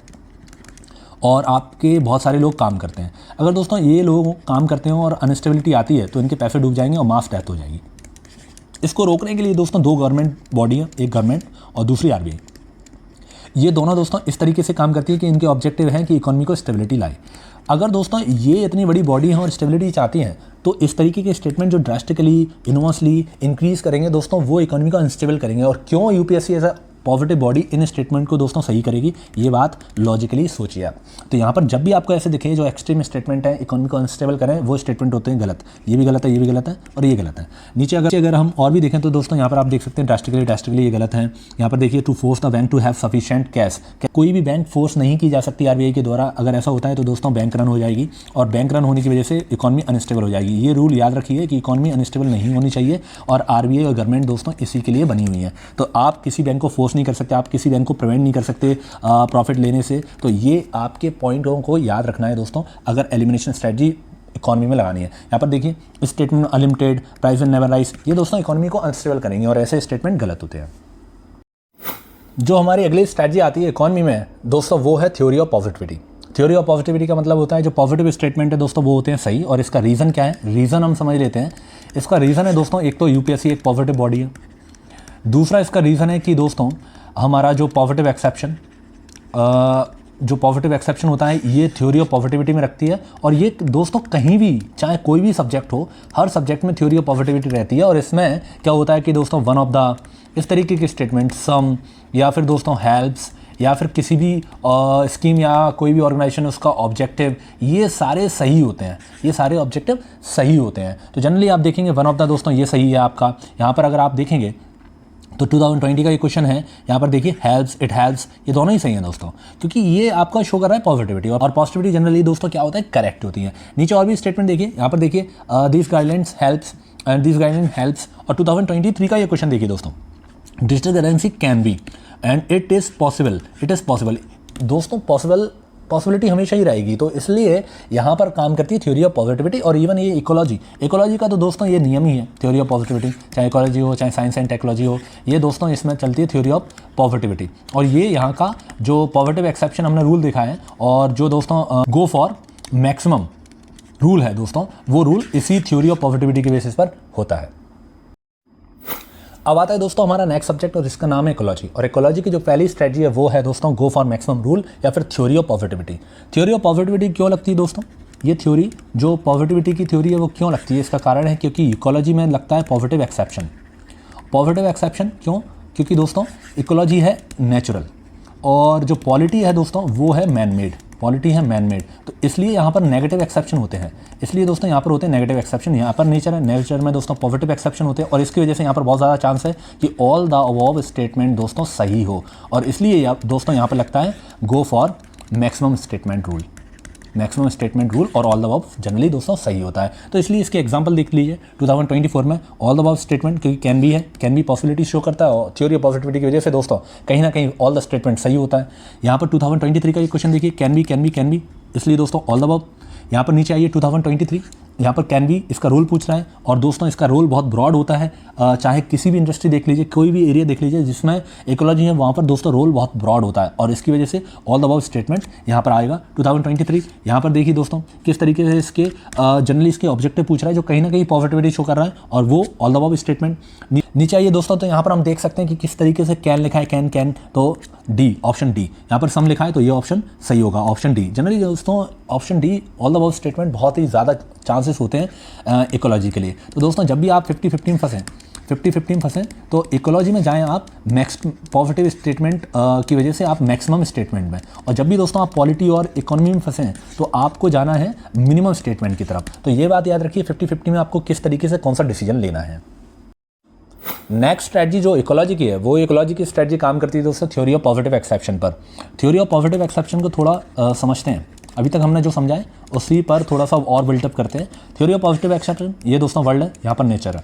और आपके बहुत सारे लोग काम करते हैं। अगर दोस्तों ये लोग काम करते हैं और अनस्टेबिलिटी आती है तो इनके पैसे डूब जाएंगे और मास डेथ हो जाएगी। इसको रोकने के लिए दोस्तों दो गवर्नमेंट बॉडी है, एक गवर्नमेंट और दूसरी आरबीआई। ये दोनों दोस्तों इस तरीके से काम करती है कि इनके ऑब्जेक्टिव हैं कि इकोनॉमी को स्टेबिलिटी लाए। अगर दोस्तों ये इतनी बड़ी बॉडी हैं और स्टेबिलिटी चाहती हैं तो इस तरीके के स्टेटमेंट जो ड्रास्टिकली इनोवसली इंक्रीज़ करेंगे दोस्तों वो इकोनॉमी को अनस्टेबल करेंगे। और क्यों UPSC as a positive body in statement को दोस्तों सही करेगी, ये बात लॉजिकली सोचिए आप। तो यहाँ पर जब भी आपको ऐसे दिखे जो एक्सट्रीम स्टेटमेंट है इकोनॉमी को अनस्टेबल करें, वो स्टेटमेंट होते हैं गलत। ये भी गलत है, ये भी गलत है और ये गलत है। नीचे अगर हम और भी देखें तो दोस्तों यहाँ पर आप देख सकते हैं ड्रास्टिकली ये गलत है। यहाँ पर देखिए to force the bank to have sufficient cash, कोई भी बैंक फोर्स नहीं की जा सकती आरबीआई के द्वारा। अगर ऐसा होता है तो दोस्तों बैंक रन हो जाएगी और बैंक रन होने की वजह से इकोनॉमी अनस्टेबल हो जाएगी। ये रूल याद रखिए कि इकोनॉमी अनस्टेबल नहीं होनी चाहिए और आरबीआई और गवर्नमेंट दोस्तों इसी के लिए बनी हुई है। तो आप किसी बैंक को फोर्स नहीं कर सकते, आप किसी बैंक को प्रिवेंट नहीं कर सकते प्रॉफिट लेने से। तो ये आपके पॉइंटों को याद रखना है दोस्तों अगर एलिमिनेशन स्ट्रेटजी इकोनॉमी में लगानी है। यहाँ पर देखिए statement unlimited price will never rise, ये दोस्तों इकोनॉमी को अनस्टेबल करेंगे और ऐसे स्टेटमेंट गलत होते हैं। जो हमारी अगली स्ट्रेटजी आती है इकोनॉमी में दोस्तों वो है theory of positivity. Theory of positivity का मतलब होता है जो पॉजिटिव स्टेटमेंट है दोस्तों वो होते हैं सही। और इसका रीज़न क्या है, रीज़न हम समझ लेते हैं। इसका रीज़न है दोस्तों एक तो यूपीएससी एक पॉजिटिव बॉडी है। दूसरा इसका रीज़न है कि दोस्तों हमारा जो पॉजिटिव एक्सेप्शन होता है ये थ्योरी ऑफ पॉजिटिविटी में रखती है। और ये दोस्तों कहीं भी चाहे कोई भी सब्जेक्ट हो, हर सब्जेक्ट में थ्योरी ऑफ पॉजिटिविटी रहती है। और इसमें क्या होता है कि दोस्तों वन ऑफ द इस तरीके के स्टेटमेंट सम या फिर दोस्तों हेल्प्स या फिर किसी भी स्कीम या कोई भी ऑर्गेनाइजेशन उसका ऑब्जेक्टिव, ये सारे सही होते हैं, ये सारे ऑब्जेक्टिव सही होते हैं। तो जनरली आप देखेंगे वन ऑफ द दोस्तों ये सही है आपका। यहाँ पर अगर आप देखेंगे तो 2020 का ये क्वेश्चन है, यहाँ पर देखिए हेल्प्स, इट हेल्प्स, ये दोनों ही सही हैं दोस्तों, क्योंकि ये आपका शो कर रहा है पॉजिटिविटी। और पॉजिटिविटी जनरली दोस्तों क्या होता है, करेक्ट होती है। नीचे और भी स्टेटमेंट देखिए, यहाँ पर देखिए this guidelines helps and this guideline helps. और 2023 का ये क्वेश्चन देखिए दोस्तों, digital currency can be and it is possible, it is possible. दोस्तों पॉसिबिलिटी हमेशा ही रहेगी, तो इसलिए यहाँ पर काम करती है थ्योरी ऑफ पॉजिटिविटी। और इवन ये इकोलॉजी का तो दोस्तों ये नियम ही है थ्योरी ऑफ पॉजिटिविटी, चाहे इकोलॉजी हो चाहे साइंस एंड टेक्नोलॉजी हो, ये दोस्तों इसमें चलती है थ्योरी ऑफ पॉजिटिविटी। और ये यहाँ का जो पॉजिटिव एक्सेप्शन हमने रूल देखा है और जो दोस्तों गो फॉर मैक्सिमम रूल है दोस्तों, वो रूल इसी थ्योरी ऑफ पॉजिटिविटी के बेसिस पर होता है। अब आता है दोस्तों हमारा नेक्स्ट सब्जेक्ट और इसका नाम है इकोलॉजी। और इकोलॉजी की जो पहली स्ट्रेटजी है वो है दोस्तों गो फॉर मैक्सिमम रूल या फिर theory of positivity. Theory of positivity क्यों लगती है दोस्तों, ये थ्योरी जो पॉजिटिविटी की थ्योरी है वो क्यों लगती है, इसका कारण है क्योंकि इकोलॉजी में लगता है पॉजिटिव एक्सेप्शन। पॉजिटिव एक्सेप्शन क्यों, क्योंकि दोस्तों इकोलॉजी है नेचुरल और जो पॉलिटी है दोस्तों वो है मैन मेड, पॉलिटी है मैन मेड। तो इसलिए यहाँ पर नेगेटिव एक्सेप्शन होते हैं, इसलिए दोस्तों यहाँ पर होते हैं नेगेटिव एक्सेप्शन। यहाँ पर नेचर है, नेचर में दोस्तों पॉजिटिव एक्सेप्शन होते हैं और इसकी वजह से यहाँ पर बहुत ज़्यादा चांस है कि ऑल द अबव स्टेटमेंट दोस्तों सही हो। और इसलिए दोस्तों यहाँ पर लगता है go for maximum statement rule, maximum statement rule और ऑल द अबव जनरली दोस्तों सही होता है। तो इसलिए इसके एग्जांपल देख लीजिए 2024 में ऑल द अबव स्टेटमेंट, क्योंकि कैन भी है, कैन भी पॉसिबिलिटी शो करता है और थ्योरी ऑफ पॉजिटिविटी की वजह से दोस्तों कहीं ना कहीं ऑल द स्टेटमेंट सही होता है। यहाँ पर 2023 का ये क्वेश्चन देखिए, कैन बी, इसलिए दोस्तों ऑल द अबव। यहाँ पर नीचे आइए 2023, यहाँ पर कैन बी इसका रोल पूछ रहा है और दोस्तों इसका रोल बहुत ब्रॉड होता है। चाहे किसी भी इंडस्ट्री देख लीजिए, कोई भी एरिया देख लीजिए जिसमें इकोलॉजी है, वहाँ पर दोस्तों रोल बहुत ब्रॉड होता है और इसकी वजह से ऑल द अबव स्टेटमेंट यहाँ पर आएगा 2023। यहाँ पर देखिए दोस्तों किस तरीके से इसके जनरली इसके ऑब्जेक्टिव पूछ रहा है जो कहीं ना कहीं पॉजिटिविटी शो कर रहा है और वो ऑल द अबव स्टेटमेंट। नीचे आइए दोस्तों, तो यहाँ पर हम देख सकते हैं कि किस तरीके से कैन लिखा है, कैन तो डी, ऑप्शन डी। यहाँ पर सम लिखा है तो ये ऑप्शन सही होगा, ऑप्शन डी। जनरली दोस्तों option D all the above statement बहुत ही ज़्यादा चांसेस होते हैं इकोलॉजी के लिए। तो दोस्तों जब भी आप 50-15 फंसें तो इकोलॉजी में जाएं आप पॉजिटिव स्टेटमेंट की वजह से आप मैक्सिमम स्टेटमेंट में, और जब भी दोस्तों आप पॉलिटी और इकोनॉमी में फंसें तो आपको जाना है मिनिमम स्टेटमेंट की तरफ। तो ये बात याद रखिए 50-50 में आपको किस तरीके से कौन सा डिसीजन लेना है। नेक्स्ट स्ट्रेटजी जो इकोलॉजी की है वो इकोलॉजी की स्ट्रेटजी काम करती है दोस्तों थ्योरी ऑफ पॉजिटिव एक्सेप्शन पर। थ्योरी ऑफ पॉजिटिव एक्सेप्शन को थोड़ा समझते हैं। अभी तक हमने जो समझा है उसी पर थोड़ा सा और बिल्टअप करते हैं। थ्योरी ऑफ पॉजिटिव एक्सेप्शन, ये दोस्तों वर्ल्ड है, यहाँ पर नेचर है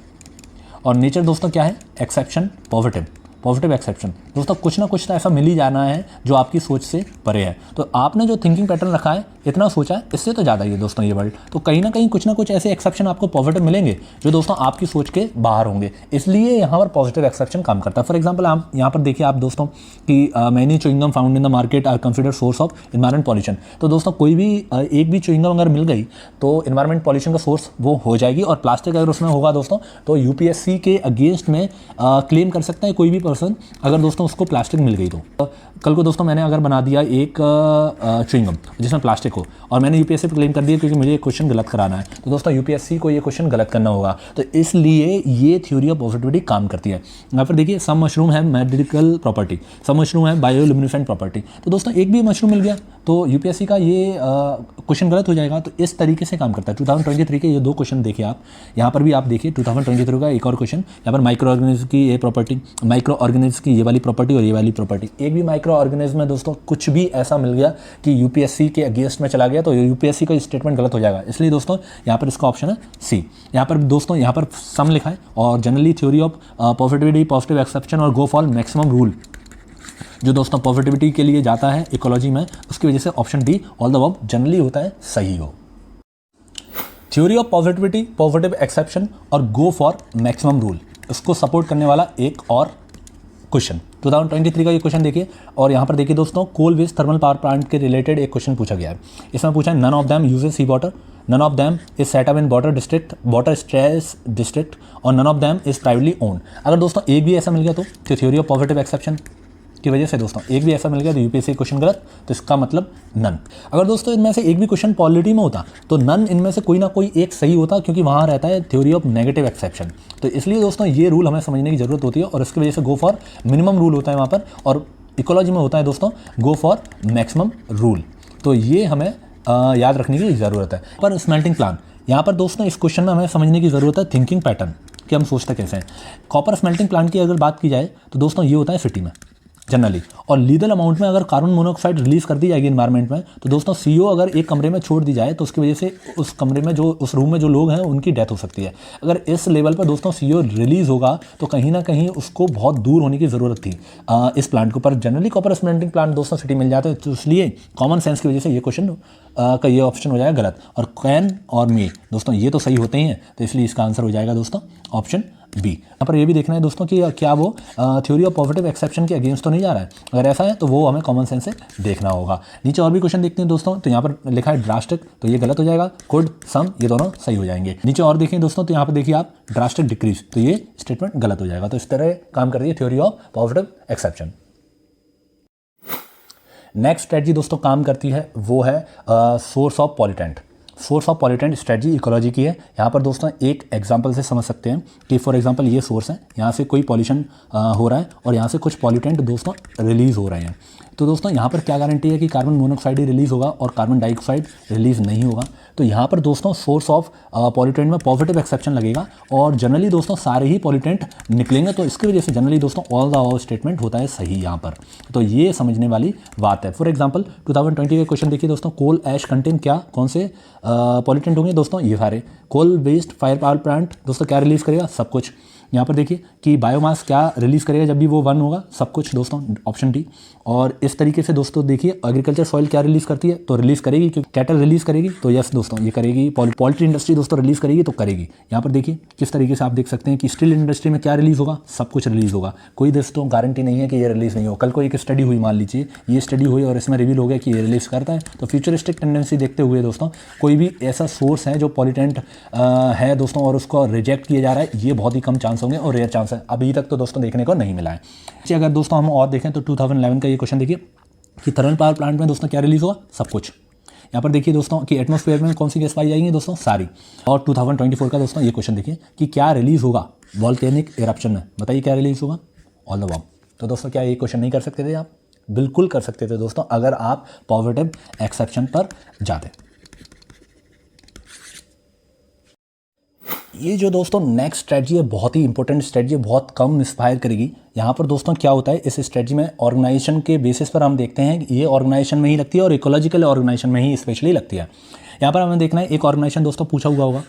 और नेचर दोस्तों क्या है, एक्सेप्शन पॉजिटिव। Positive exception. दोस्तों कुछ ना कुछ तो ऐसा मिल ही जाना है जो आपकी सोच से परे है। तो आपने जो थिंकिंग पैटर्न रखा है, इतना सोचा है, इससे तो ज़्यादा ही है दोस्तों ये वर्ल्ड। तो कहीं ना कहीं कुछ ना कुछ ऐसे एक्सेप्शन आपको पॉजिटिव मिलेंगे जो दोस्तों आपकी सोच के बाहर होंगे, इसलिए यहाँ पर पॉजिटिव एक्सेप्शन काम करता है। फॉर एग्जाम्पल आप यहाँ पर देखिए आप दोस्तों कि many chewing gum found in the market are consider source of environment pollution. तो दोस्तों कोई भी एक भी च्युइंगम अगर मिल गई तो इन्वायरमेंट पॉल्यूशन का सोर्स वो हो जाएगी। और प्लास्टिक अगर उसमें होगा दोस्तों तो यूपीएससी के अगेंस्ट में क्लेम कर सकता है कोई भी पर्सन अगर दोस्तों उसको प्लास्टिक मिल गई तो कल को दोस्तों मैंने अगर बना दिया एक च्युइंगम जिसमें प्लास्टिक हो और मैंने यूपीएससी पे क्लेम कर दिया क्योंकि मुझे ये क्वेश्चन गलत कराना है, तो दोस्तों यूपीएससी को ये क्वेश्चन गलत करना होगा। तो इसलिए ये थ्योरी ऑफ पॉजिटिविटी काम करती है। यहाँ पर देखिए सम मशरूम है मेडिकल प्रॉपर्टी, सम मशरूम है बायोल्यूमिनेसेंट प्रॉपर्टी। तो दोस्तों एक भी मशरूम मिल गया तो यूपीएससी का ये क्वेश्चन गलत हो जाएगा। तो इस तरीके से काम करता है। 2023 के ये दो क्वेश्चन देखिए आप, यहाँ पर भी आप देखिए 2023 का एक और क्वेश्चन, यहाँ पर माइक्रो ऑर्गेनिज्म की ये प्रॉपर्टी, माइक्रो ऑर्गेनिज्म की ये वाली प्रॉपर्टी और ये वाली प्रॉपर्टी। एक भी माइक्रो ऑर्गेनिज्म में दोस्तों कुछ भी ऐसा मिल गया कि यूपीएससी के अगेंस्ट में चला गया तो यूपीएससी का स्टेटमेंट गलत हो जाएगा। इसलिए दोस्तों यहाँ पर इसका ऑप्शन है सी। यहाँ पर दोस्तों यहाँ पर सम लिखा है और generally theory of positivity, positive exception और गो फॉर मैक्सिमम रूल जो दोस्तों पॉजिटिविटी के लिए जाता है इकोलॉजी में, उसकी वजह से option D all the above generally होता है सही हो। Theory of positivity, positive exception और गो फॉर मैक्सिमम रूल, इसको सपोर्ट करने वाला एक और क्वेश्चन 2023 का ये क्वेश्चन देखिए। और यहाँ पर देखिए दोस्तों coal waste thermal power plant के रिलेटेड एक क्वेश्चन पूछा गया है। इसमें पूछा है none of them uses sea water, none of them is set up in water stress district और none of them is privately owned. अगर दोस्तों एक भी ऐसा मिल गया तो थ्योरी ऑफ पॉजिटिव एक्सेप्शन की वजह से दोस्तों एक भी ऐसा मिल गया तो यूपीएससी क्वेश्चन गलत, तो इसका मतलब नन। अगर दोस्तों इनमें से एक भी क्वेश्चन पॉलिटी में होता तो नन इनमें से कोई ना कोई एक सही होता, क्योंकि वहाँ रहता है थ्योरी ऑफ नेगेटिव एक्सेप्शन। तो इसलिए दोस्तों ये रूल हमें समझने की जरूरत होती है और इसकी वजह से गो फॉर मिनिमम रूल होता है वहाँ पर, और इकोलॉजी में होता है दोस्तों गो फॉर मैक्सिमम रूल। तो ये हमें याद रखने की ज़रूरत है। पर स्मेल्टिंग प्लान, यहाँ पर दोस्तों इस क्वेश्चन में हमें समझने की ज़रूरत है थिंकिंग पैटर्न कि हम सोचते कैसे हैं। कॉपर स्मेल्टिंग प्लांट की अगर बात की जाए तो दोस्तों ये होता है सिटी में जनरली, और लीगल अमाउंट में अगर कार्बन मोनोऑक्साइड रिलीज कर दी जाएगी एनवायरनमेंट में तो दोस्तों सीओ अगर एक कमरे में छोड़ दी जाए तो उसकी वजह से उस कमरे में जो उस रूम में जो लोग हैं उनकी डेथ हो सकती है। अगर इस लेवल पर दोस्तों सीओ रिलीज होगा तो कहीं ना कहीं उसको बहुत दूर होने की ज़रूरत थी इस प्लांट के ऊपर। जनरली कॉपर स्मेल्टिंग प्लांट दोस्तों सिटी मिल जाते हैं, तो इसलिए कॉमन सेंस की वजह से ये क्वेश्चन का ये ऑप्शन हो जाएगा गलत। और कैन और मे दोस्तों ये तो सही होते ही हैं, तो इसलिए इसका आंसर हो जाएगा दोस्तों ऑप्शन बी। यहाँ पर ये भी देखना है दोस्तों कि क्या वो थ्योरी ऑफ पॉजिटिव एक्सेप्शन के अगेंस्ट तो नहीं जा रहा है। अगर ऐसा है तो वो हमें कॉमन सेंस से देखना होगा। नीचे और भी क्वेश्चन देखते हैं दोस्तों, तो यहाँ पर लिखा है ड्रास्टिक, तो ये गलत हो जाएगा। कुड, सम, ये दोनों सही हो जाएंगे। नीचे और देखें दोस्तों तो यहाँ पर देखिए आप ड्रास्टिक डिक्रीज, तो ये स्टेटमेंट गलत हो जाएगा। तो इस तरह काम कर रही है theory of positive exception. Next strategy दोस्तों काम करती है वो है source of pollutant. Source of pollutant strategy ecology की है। यहाँ पर दोस्तों एक एग्जांपल से समझ सकते हैं कि फॉर एग्जांपल ये सोर्स है, यहाँ से कोई पॉल्यूशन हो रहा है और यहाँ से कुछ पॉल्यूटेंट दोस्तों रिलीज़ हो रहे हैं। तो दोस्तों यहाँ पर क्या गारंटी है कि कार्बन मोनोऑक्साइड ही रिलीज़ होगा और कार्बन डाइऑक्साइड रिलीज़ नहीं होगा। तो यहाँ पर दोस्तों सोर्स ऑफ पॉल्यूटेंट में पॉजिटिव एक्सेप्शन लगेगा और जनरली दोस्तों सारे ही पॉल्यूटेंट निकलेंगे। तो इसकी वजह से जनरली दोस्तों ऑल द अबव स्टेटमेंट होता है सही यहाँ पर। तो ये समझने वाली बात है। फॉर एग्जांपल 2020 के क्वेश्चन देखिए दोस्तों, कोल ऐश कंटेन क्या, कौन से पॉल्यूटेंट होंगे दोस्तों, ये सारे। Coal based fire power plant दोस्तों क्या रिलीज़ करेगा, सब कुछ। यहाँ पर देखिए कि बायोमास क्या रिलीज़ करेगा जब भी वो 1 होगा, सब कुछ दोस्तों, ऑप्शन डी। और इस तरीके से दोस्तों देखिए एग्रीकल्चर सॉइल क्या रिलीज़ करती है, तो रिलीज़ करेगी, क्योंकि कैटल रिलीज़ करेगी तो यस दोस्तों ये करेगी। पोल्ट्री इंडस्ट्री दोस्तों रिलीज़ करेगी तो करेगी। यहाँ पर देखिए किस तरीके से आप देख सकते हैं कि स्टील इंडस्ट्री में क्या रिलीज़ होगा, सब कुछ रिलीज़ होगा। कोई दोस्तों गारंटी नहीं है कि ये रिलीज़ नहीं हो। कल को एक स्टडी हुई, मान लीजिए ये स्टडी हुई और इसमें रिवील हो गया कि ये रिलीज़ करता है, तो फ्यूचरिस्टिक टेंडेंसी देखते हुए दोस्तों कोई भी ऐसा सोर्स है जो पॉल्यूटेंट है दोस्तों और उसको रिजेक्ट किया जा रहा है, ये बहुत ही कम चांस होंगे और रेयर चांस है। अभी तक तो दोस्तों देखने को नहीं मिला है। अगर दोस्तों हम और देखें तो 2011 का ये क्वेश्चन देखिए कि थर्मल पावर प्लांट में दोस्तों क्या रिलीज़ होगा, सब कुछ। यहाँ पर देखिए दोस्तों कि एटमॉस्फेयर में कौन सी गैस पाई जाएंगी दोस्तों, सारी। और 2024 का दोस्तों ये क्वेश्चन देखिए कि क्या रिलीज़ होगा वोल्केनिक इरप्शन में, बताइए क्या रिलीज़ होगा, ऑल द अबव। तो दोस्तों क्या ये क्वेश्चन नहीं कर सकते थे आप, बिल्कुल कर सकते थे दोस्तों अगर आप पॉजिटिव एक्सेप्शन पर जाते। ये जो दोस्तों नेक्स्ट स्ट्रेटजी है बहुत ही इंपॉर्टेंट स्ट्रेटजी है, बहुत कम इंस्पायर करेगी। यहाँ पर दोस्तों क्या होता है इस स्ट्रेटजी में, ऑर्गेनाइजेशन के बेसिस पर हम देखते हैं कि ये ऑर्गेनाइजेशन में ही लगती है और इकोलॉजिकल ऑर्गेनाइजेशन में ही स्पेशली लगती है। यहाँ पर हमें देखना है एक ऑर्गेनाइजेशन दोस्तों पूछा हुआ होगा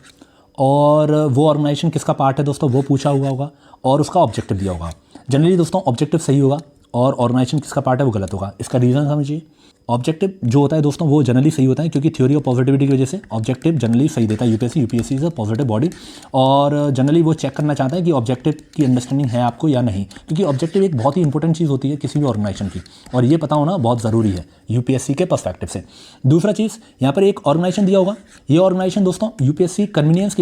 और वो ऑर्गेनाइजेशन किसका पार्ट है दोस्तों वो पूछा हुआ होगा और उसका ऑब्जेक्टिव दिया होगा। जनरली दोस्तों ऑब्जेक्टिव सही होगा और ऑर्गेनाइजेशन किसका पार्ट है वो गलत होगा। इसका रीज़न समझिए। ऑब्जेक्टिव जो होता है दोस्तों वो जनरली सही होता है, क्योंकि थ्योरी ऑफ पॉजिटिविटी की वजह से ऑब्जेक्टिव जनरली सही देता है। UPSC is a positive body, और जनरली वो चेक करना चाहता है कि ऑब्जेक्टिव की अंडरस्टैंडिंग है आपको या नहीं, क्योंकि ऑब्जेक्टिव एक बहुत ही इंपॉर्टेंट चीज़ होती है किसी भी ऑर्गेनाइजेशन की, और ये पता होना बहुत ज़रूरी है यूपीएससी के पर्सपेक्टिव से। दूसरा चीज़, यहाँ पर एक ऑर्गेनाइजेशन दिया होगा, ये ऑर्गेनाइजेशन दोस्तों यूपीएससी कन्वीनियंस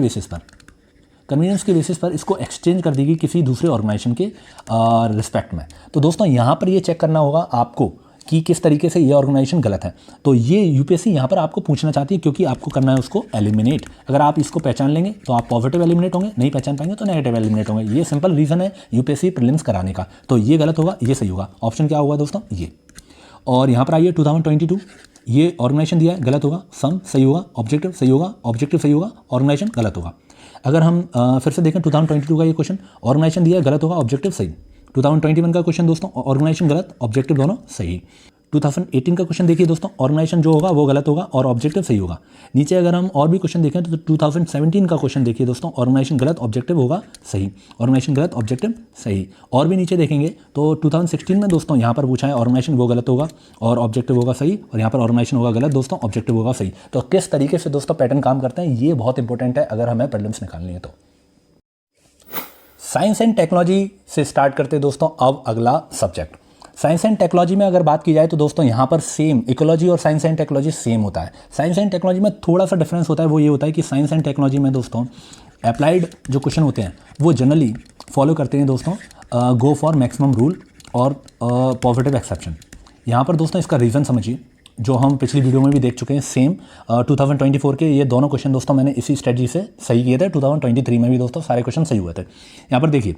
के बेसिस पर इसको एक्सचेंज कर देगी किसी दूसरे ऑर्गेनाइजेशन के रिस्पेक्ट में। तो दोस्तों यहाँ पर ये चेक करना होगा आपको कि किस तरीके से ये ऑर्गेनाइजेशन गलत है। तो ये यूपीएससी यहाँ पर आपको पूछना चाहती है, क्योंकि आपको करना है उसको एलिमिनेट। अगर आप इसको पहचान लेंगे तो आप पॉजिटिव एलिमिनेट होंगे, नहीं पहचान पाएंगे तो नेगेटिव एलिमिनेट होंगे। ये सिंपल रीज़न है यूपीएससी प्रीलिम्स कराने का। तो ये गलत होगा, ये सही होगा। ऑप्शन क्या होगा दोस्तों, ये। और यहाँ पर आइए 2022, ये ऑर्गेनाइजेशन दिया है, गलत होगा। सम सही होगा, ऑब्जेक्टिव सही होगा, ऑब्जेक्टिव सही होगा, ऑर्गेनाइजेशन गलत होगा। अगर हम फिर से देखें 2022 का ये क्वेश्चन, ऑर्गेनाइजेशन दिया है, गलत होगा, ऑब्जेक्टिव सही। 2021 का क्वेश्चन दोस्तों, ऑर्गेनाइजेशन गलत, ऑब्जेक्टिव दोनों सही। 2018 का क्वेश्चन देखिए दोस्तों, ऑर्गेनाइजेशन जो होगा वो गलत होगा और ऑब्जेक्टिव सही होगा। नीचे अगर हम और भी क्वेश्चन देखें तो 2017 का क्वेश्चन देखिए दोस्तों, ऑर्गेनाइजेशन गलत, ऑब्जेक्टिव होगा सही, ऑर्गेनाइजेशन गलत, ऑब्जेक्टिव सही। और भी नीचे देखेंगे तो 2016 में दोस्तों यहाँ पर पूछा है ऑर्गेनाइजेशन वो गलत होगा और ऑब्जेक्टिव होगा सही, और यहाँ पर ऑर्गेनाइजेशन होगा गलत दोस्तों, ऑब्जेक्टिव होगा सही। तो किस तरीके से दोस्तों पैटर्न काम करते हैं ये बहुत इंपॉर्टेंट है अगर हमें प्रीलिम्स निकालनी है तो। साइंस एंड टेक्नोलॉजी से स्टार्ट करते हैं दोस्तों अब अगला सब्जेक्ट। साइंस एंड टेक्नोलॉजी में अगर बात की जाए तो दोस्तों यहाँ पर सेम इकोलॉजी और साइंस एंड टेक्नोलॉजी सेम होता है। साइंस एंड टेक्नोलॉजी में थोड़ा सा डिफरेंस होता है, वो ये होता है कि साइंस एंड टेक्नोलॉजी में दोस्तों अप्लाइड जो क्वेश्चन होते हैं वो जनरली फॉलो करते हैं दोस्तों गो फॉर मैक्सिमम रूल और पॉजिटिव एक्सेप्शन। यहाँ पर दोस्तों इसका रीज़न समझिए, जो हम पिछली वीडियो में भी देख चुके हैं। सेम 2024 के ये दोनों क्वेश्चन दोस्तों मैंने इसी स्ट्रेटजी से सही किए थे। 2023 में भी दोस्तों सारे क्वेश्चन सही हुए थे। यहाँ पर देखिए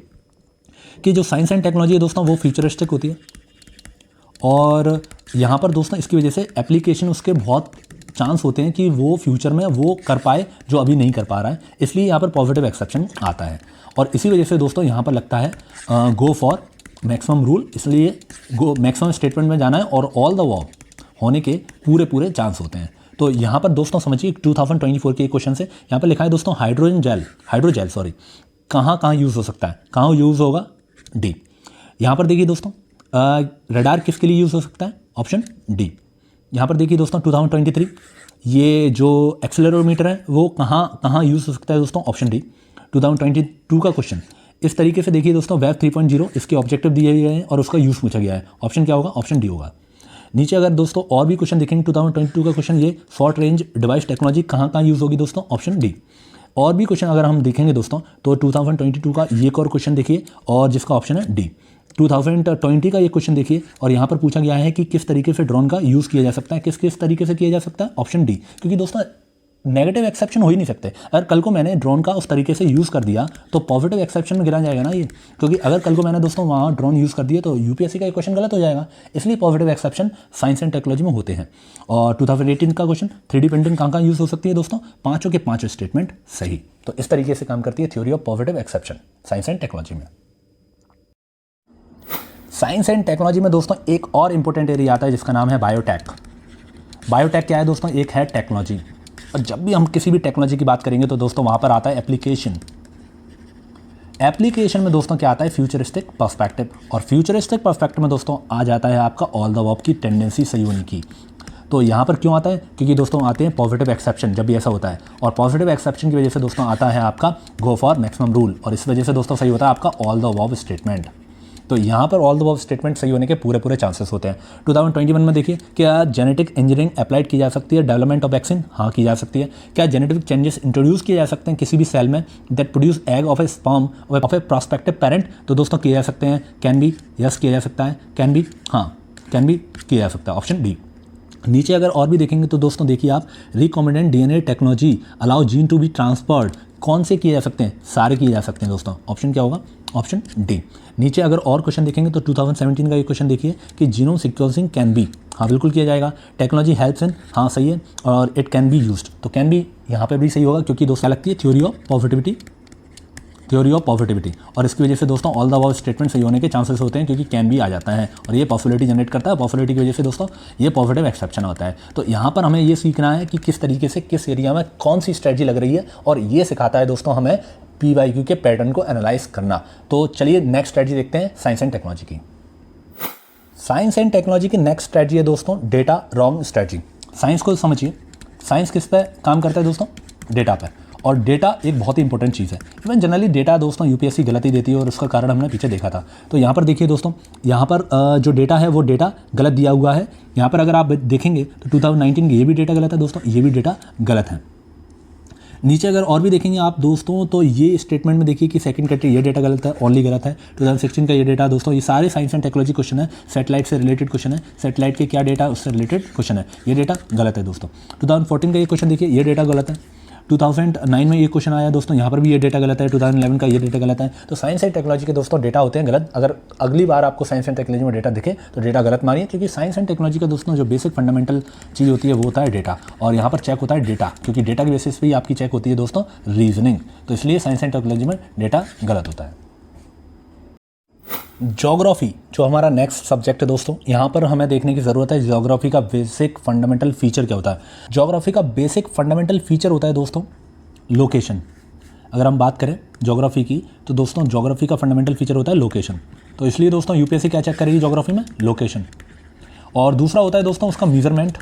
कि जो साइंस एंड टेक्नोलॉजी है दोस्तों वो फ्यूचरिस्टिक होती है, और यहाँ पर दोस्तों इसकी वजह से एप्लीकेशन उसके बहुत चांस होते हैं कि वो फ्यूचर में वो कर पाए जो अभी नहीं कर पा रहा है, इसलिए यहाँ पर पॉजिटिव एक्सेप्शन आता है। और इसी वजह से दोस्तों यहाँ पर लगता है गो फॉर मैक्सिमम रूल, इसलिए गो मैक्सिमम स्टेटमेंट में जाना है और ऑल द वॉब होने के पूरे चांस होते हैं। तो यहाँ पर दोस्तों समझिए 2024 के क्वेश्चन से यहाँ पर लिखा है दोस्तों हाइड्रोजेल कहाँ यूज़ हो सकता है, कहाँ यूज़ होगा, डी। यहाँ पर देखिए दोस्तों रडार किसके लिए यूज़ हो सकता है, ऑप्शन डी। यहाँ पर देखिए दोस्तों 2023 ये जो एक्सेलेरोमीटर है वो कहाँ यूज़ हो सकता है दोस्तों, ऑप्शन डी। 2022 का क्वेश्चन इस तरीके से देखिए दोस्तों, वेब 3.0 इसके ऑब्जेक्टिव दिए गए हैं और उसका यूज़ पूछा गया है, ऑप्शन क्या होगा, ऑप्शन डी होगा। नीचे अगर दोस्तों और भी क्वेश्चन देखेंगे 2022 का क्वेश्चन, ये शॉर्ट रेंज डिवाइस टेक्नोलॉजी कहाँ यूज़ होगी दोस्तों, ऑप्शन डी। और भी क्वेश्चन अगर हम देखेंगे दोस्तों तो 2022 का ये एक और क्वेश्चन देखिए और जिसका ऑप्शन है डी। 2020 का ये क्वेश्चन देखिए और यहाँ पर पूछा गया है कि किस तरीके से ड्रोन का यूज़ किया जा सकता है, किस तरीके से किया जा सकता है, ऑप्शन डी। क्योंकि दोस्तों नेगेटिव एक्सेप्शन हो ही नहीं सकते। अगर कल को मैंने ड्रोन का उस तरीके से यूज़ कर दिया तो पॉजिटिव एक्सेप्शन में गिरा जाएगा ना ये, क्योंकि अगर कल को मैंने दोस्तों वहाँ ड्रोन यूज़ कर दिया तो यूपीएससी का क्वेश्चन गलत हो जाएगा। इसलिए positive exception science and technology में होते हैं। और 2018 का क्वेश्चन 3D प्रिंटिंग कहाँ यूज़ हो सकती है दोस्तों, पाँचों के पाँचों स्टेटमेंट सही। तो इस तरीके से काम करती है theory of positive exception science and technology में। साइंस एंड टेक्नोलॉजी में दोस्तों एक और इंपॉर्टेंट एरिया आता है जिसका नाम है बायोटेक। बायोटेक क्या है दोस्तों, एक है टेक्नोलॉजी, और जब भी हम किसी भी टेक्नोलॉजी की बात करेंगे तो दोस्तों वहाँ पर आता है एप्लीकेशन। एप्लीकेशन में दोस्तों क्या आता है, फ्यूचरिस्टिक पर्सपेक्टिव, और फ्यूचरिस्टिक पर्सपेक्टिव में दोस्तों आ जाता है आपका ऑल द अबव की टेंडेंसी सही होने की। तो यहाँ पर क्यों आता है, क्योंकि दोस्तों आते हैं पॉजिटिव एक्सेप्शन जब भी ऐसा होता है, और पॉजिटिव एक्सेप्शन की वजह से दोस्तों आता है आपका गो फॉर मैक्सिमम रूल, और इस वजह से दोस्तों सही होता है आपका ऑल द अबव स्टेटमेंट। तो यहाँ पर ऑल द अबव स्टेटमेंट सही होने के पूरे चांसेस होते हैं। 2021 में देखिए, क्या जेनेटिक इंजीनियरिंग अप्लाइड की जा सकती है डेवलपमेंट ऑफ वैक्सीन, हाँ की जा सकती है। क्या जेनेटिक चेंजेस इंट्रोड्यूस किए जा सकते हैं किसी भी सेल में that produce egg of A sperm of A prospective parent, तो दोस्तों किए जा सकते हैं, कैन बी यस किया जा सकता है, कैन बी हाँ कैन बी किया जा सकता है, ऑप्शन डी। नीचे अगर और भी देखेंगे तो दोस्तों देखिए आप, recombinant DNA technology allow gene to be transferred, कौन से किए जा सकते हैं, सारे किए जा सकते हैं दोस्तों, ऑप्शन क्या होगा, ऑप्शन डी। नीचे अगर और क्वेश्चन देखेंगे तो 2017 का ये क्वेश्चन देखिए कि जीनोम सीक्वेंसिंग कैन बी, हाँ बिल्कुल किया जाएगा। टेक्नोलॉजी हेल्प्स इन, हाँ सही है, और इट कैन बी यूज्ड, तो कैन बी यहाँ पे भी सही होगा, क्योंकि दोस्तों लगती है थ्योरी ऑफ पॉजिटिविटी, और इसकी वजह से दोस्तों ऑल द अबव स्टेटमेंट सही होने के चांसेस होते हैं, क्योंकि कैन भी आ जाता है और ये पॉसिबिलिटी जनरेट करता है। पॉसिबिलिटी की वजह से दोस्तों ये पॉजिटिव एक्सेप्शन होता है। तो यहाँ पर हमें ये सीखना है कि किस तरीके से किस एरिया में कौन सी स्ट्रेटजी लग रही है, और ये सिखाता है दोस्तों हमें PYQ के पैटर्न को एनालाइज करना। तो चलिए नेक्स्ट स्ट्रेटजी देखते हैं साइंस एंड टेक्नोलॉजी की। साइंस एंड टेक्नोलॉजी की नेक्स्ट स्ट्रेटजी है दोस्तों डेटा रॉन्ग स्ट्रेटजी। साइंस को समझिए, साइंस किस पे काम करता है दोस्तों? डेटा पर। और डेटा एक बहुत ही इंपॉर्टेंट चीज़ है। इवन जनरली डेटा दोस्तों यूपीएससी गलत ही देती है और उसका कारण हमने पीछे देखा था। तो यहाँ पर देखिए दोस्तों, यहाँ पर जो डेटा है वो डेटा गलत दिया हुआ है। यहाँ पर अगर आप देखेंगे तो 2019 की ये भी डेटा गलत है दोस्तों, ये भी डेटा गलत है। नीचे अगर और भी देखेंगे आप दोस्तों तो ये स्टेटमेंट में देखिए कि सेकंड कैटेगरी ये डेटा गलत है, ओनली गलत है। 2016 का ये डेटा दोस्तों, ये सारे साइंस एंड टेक्नोलॉजी क्वेश्चन है, सैटेलाइट से रिलेटेड क्वेश्चन है, सैटेलाइट के क्या डेटा उससे रिलेटेड क्वेश्चन है, ये डेटा गलत है दोस्तों। 2014 का ये क्वेश्चन देखिए, ये डेटा गलत है। 2009 में ये क्वेश्चन आया दोस्तों, यहाँ पर भी ये डेटा गलत है। 2011 का ये डेटा गलत है। तो साइंस एंड टेक्नोलॉजी के दोस्तों डेटा होते हैं गलत। अगर अगली बार आपको साइंस एंड टेक्नोलॉजी में डेटा दिखे तो डेटा गलत मानिए, क्योंकि साइंस एंड टेक्नोलॉजी का दोस्तों जो बेसिक फंडामेंटल चीज़ होती है वो होता है डेटा, और यहाँ पर चेक होता है डेटा, क्योंकि डेटा के बेसिस पे ही आपकी चेक होती है दोस्तों रीजनिंग। तो इसलिए साइंस एंड टेक्नोलॉजी में डेटा गलत होता है। ज्योग्राफी जो हमारा नेक्स्ट सब्जेक्ट है दोस्तों, यहाँ पर हमें देखने की ज़रूरत है ज्योग्राफी का बेसिक फंडामेंटल फीचर क्या होता है। ज्योग्राफी का बेसिक फंडामेंटल फीचर होता है दोस्तों लोकेशन। अगर हम बात करें ज्योग्राफी की तो दोस्तों ज्योग्राफी का फंडामेंटल फीचर होता है लोकेशन। तो इसलिए दोस्तों यूपीएससी क्या चेक करेगी ज्योग्राफी में? लोकेशन। और दूसरा होता है दोस्तों उसका मीज़रमेंट।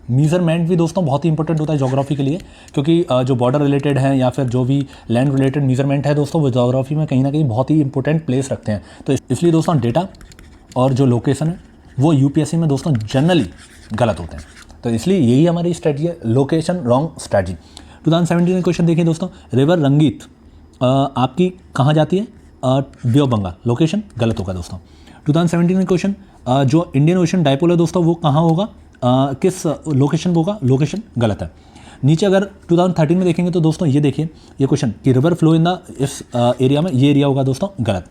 मीज़रमेंट भी दोस्तों बहुत ही इंपॉर्टेंट होता है ज्योग्राफी के लिए, क्योंकि जो बॉर्डर रिलेटेड है या फिर जो भी लैंड रिलेटेड मीज़रमेंट है दोस्तों वो ज्योग्राफी में कहीं ना कहीं बहुत ही इंपॉर्टेंट प्लेस रखते हैं। तो इसलिए दोस्तों डेटा और जो लोकेशन है वो यूपीएससी में दोस्तों जनरली गलत होते हैं। तो इसलिए यही हमारी स्ट्रेटजी है, लोकेशन रॉन्ग स्ट्रेटजी। 2017 में क्वेश्चन देखिए दोस्तों, रिवर रंगीत आपकी कहाँ जाती है? बे ऑफ बंगाल। लोकेशन गलत होगा दोस्तों। 2017 में क्वेश्चन जो इंडियन ओशन डायपोल है दोस्तों वो कहाँ होगा, किस लोकेशन पर होगा? लोकेशन गलत है। नीचे अगर 2013 में देखेंगे तो दोस्तों ये देखिए ये क्वेश्चन कि रिवर फ्लो इन द इस एरिया में, ये एरिया होगा दोस्तों गलत।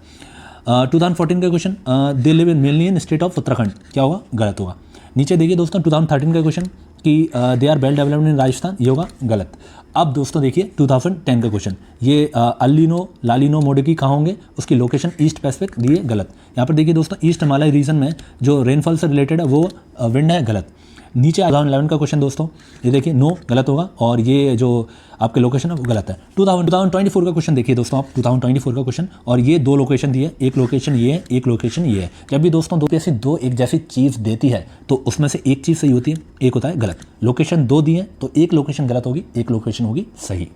2014 का question they live in mainly in state of Uttarakhand, क्या होगा? गलत होगा। नीचे देखिए दोस्तों 2013 का क्वेश्चन कि they are well developed in Rajasthan, ये होगा गलत। अब दोस्तों देखिए 2010 का क्वेश्चन, ये अल्लिनो लालिनो मोडिकी कहाँ होंगे? उसकी लोकेशन ईस्ट पैसिफिक दिए, गलत। यहाँ पर देखिए दोस्तों ईस्ट हिमालय रीजन में जो रेनफॉल से रिलेटेड है वो विंड है, गलत। नीचे 2011 का क्वेश्चन दोस्तों ये देखिए नो गलत होगा, और ये जो आपके लोकेशन है वो गलत है। 2024 का क्वेश्चन देखिए दोस्तों आप, 2024 का क्वेश्चन, और ये दो लोकेशन दिए, एक लोकेशन ये है, एक लोकेशन ये है। जब भी दोस्तों दो एक जैसी चीज़ देती है तो उसमें से एक चीज़ सही होती है, एक होता है गलत। लोकेशन दो दिए तो एक लोकेशन गलत होगी, एक लोकेशन होगी सही।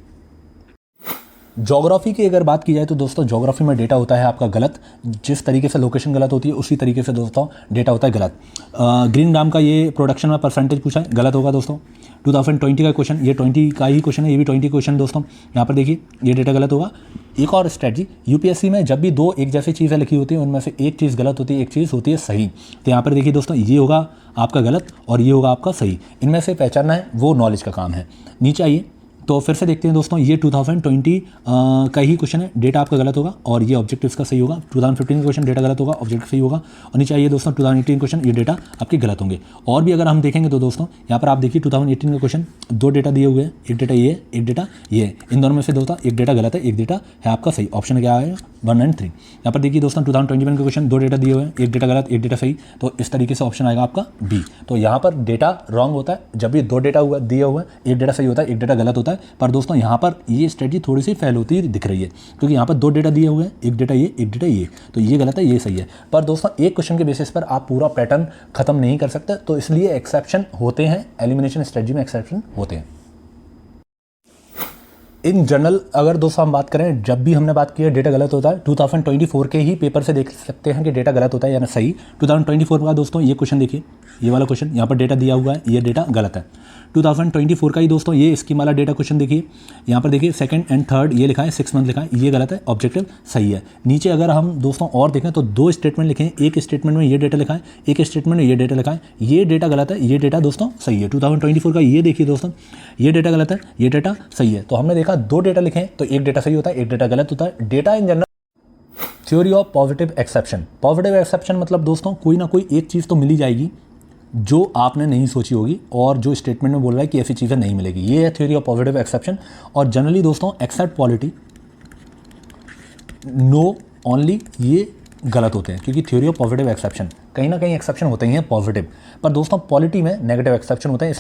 ज्योग्राफी की अगर बात की जाए तो दोस्तों ज्योग्राफी में डेटा होता है आपका गलत। जिस तरीके से लोकेशन गलत होती है उसी तरीके से दोस्तों डेटा होता है गलत। ग्रीन ग्राम का ये प्रोडक्शन में परसेंटेज पूछा है, गलत होगा दोस्तों। 2020 का क्वेश्चन, ये 20 का ही क्वेश्चन है, ये भी 20 क्वेश्चन दोस्तों। यहाँ पर देखिए ये डेटा गलत होगा। एक और स्ट्रेटजी, यूपीएससी में जब भी दो एक जैसी चीज़ें लिखी होती हैं उनमें से एक चीज़ गलत होती है, एक चीज़ होती है सही। तो यहाँ पर देखिए दोस्तों ये होगा आपका गलत और ये होगा आपका सही। इनमें से पहचानना है वो नॉलेज का काम है। नीचे आइए तो फिर से देखते हैं दोस्तों, ये 2020 का ही क्वेश्चन है, डेटा आपका गलत होगा और ये ऑब्जेक्टिव्स का सही होगा। 2015 का क्वेश्चन डेटा गलत होगा, ऑब्जेक्टिव सही होगा। और नीचे आइए दोस्तों 2018 क्वेश्चन, ये डेटा आपके गलत होंगे। और भी अगर हम देखेंगे तो दोस्तों यहाँ पर आप देखिए 2018 का क्वेश्चन, दो डेटा दिए हुए हैं, एक डेटा ये है, एक डेटा ये है। इन दोनों में से दोस्तों एक डेटा गलत है, एक डेटा है आपका सही। ऑप्शन क्या आएगा? 1 और 3। यहाँ पर देखिए दोस्तों 2021 का क्वेश्चन, दो डेटा दिए हुए हैं, एक डेटा गलत, एक डेटा सही। तो इस तरीके से ऑप्शन आएगा आपका बी। तो यहाँ पर डेटा रॉन्ग होता है जब भी दो डेटा दिए हुए हैं, एक डेटा सही होता है, एक डेटा गलत होता है। पर दोस्तों यहाँ पर ये स्ट्रेटजी थोड़ी सी फेल होती दिख रही है, क्योंकि यहाँ पर दो डेटा दिए हुए हैं, एक डेटा ये, एक डेटा ये। तो ये गलत है, ये सही है। पर दोस्तों एक क्वेश्चन के बेसिस पर आप पूरा पैटर्न खत्म नहीं कर सकते, तो इसलिए एक्सेप्शन होते हैं, एलिमिनेशन स्ट्रेटजी में एक्सेप्शन होते हैं। इन जनरल अगर दोस्तों हम बात करें, जब भी हमने बात की है डेटा गलत होता है, 2024 के ही पेपर से देख सकते हैं कि डेटा गलत होता है या ना सही। 2024 का दोस्तों ये क्वेश्चन देखिए, ये वाला क्वेश्चन यहाँ पर डेटा दिया हुआ है, ये डेटा गलत है। 2024 का ही दोस्तों ये स्कीम वाला डेटा क्वेश्चन देखिए, यहाँ पर देखिए सेकंड एंड थर्ड ये लिखा है, 6 मंथ लिखा है, ये गलत है, ऑब्जेक्टिव सही है। नीचे अगर हम दोस्तों और देखें तो दो स्टेटमेंट लिखे हैं, एक स्टेटमेंट में ये डेटा लिखा है, एक स्टेटमेंट में ये डेटा लिखा है, ये डेटा गलत है, ये डेटा दोस्तों सही है। 2024 का ये देखिए दोस्तों, ये डेटा गलत है, ये डेटा सही है। तो हमने देखा दो डेटा लिखे हैं तो एक डेटा सही होता है, एक डेटा गलत होता है। Data in general theory of positive exception. Positive exception मतलब दोस्तों कोई ना कोई एक चीज़ तो मिली जाएगी जो आपने नहीं सोची होगी और जो स्टेटमेंट में बोल रहा है कि ऐसी चीज़ें नहीं मिलेगी, ये है थ्योरी ऑफ पॉजिटिव एक्सेप्शन। और जनरली दोस्तों एक्सेप्ट पॉलिटी, नो, ओनली, ये गलत होते हैं, क्योंकि थ्योरी ऑफ पॉजिटिव एक्सेप्शन कहीं ना कहीं एक्सेप्शन होते ही हैं पॉजिटिव, पर दोस्तों पॉलिटी में नेगेटिव एक्सेप्शन होते हैं।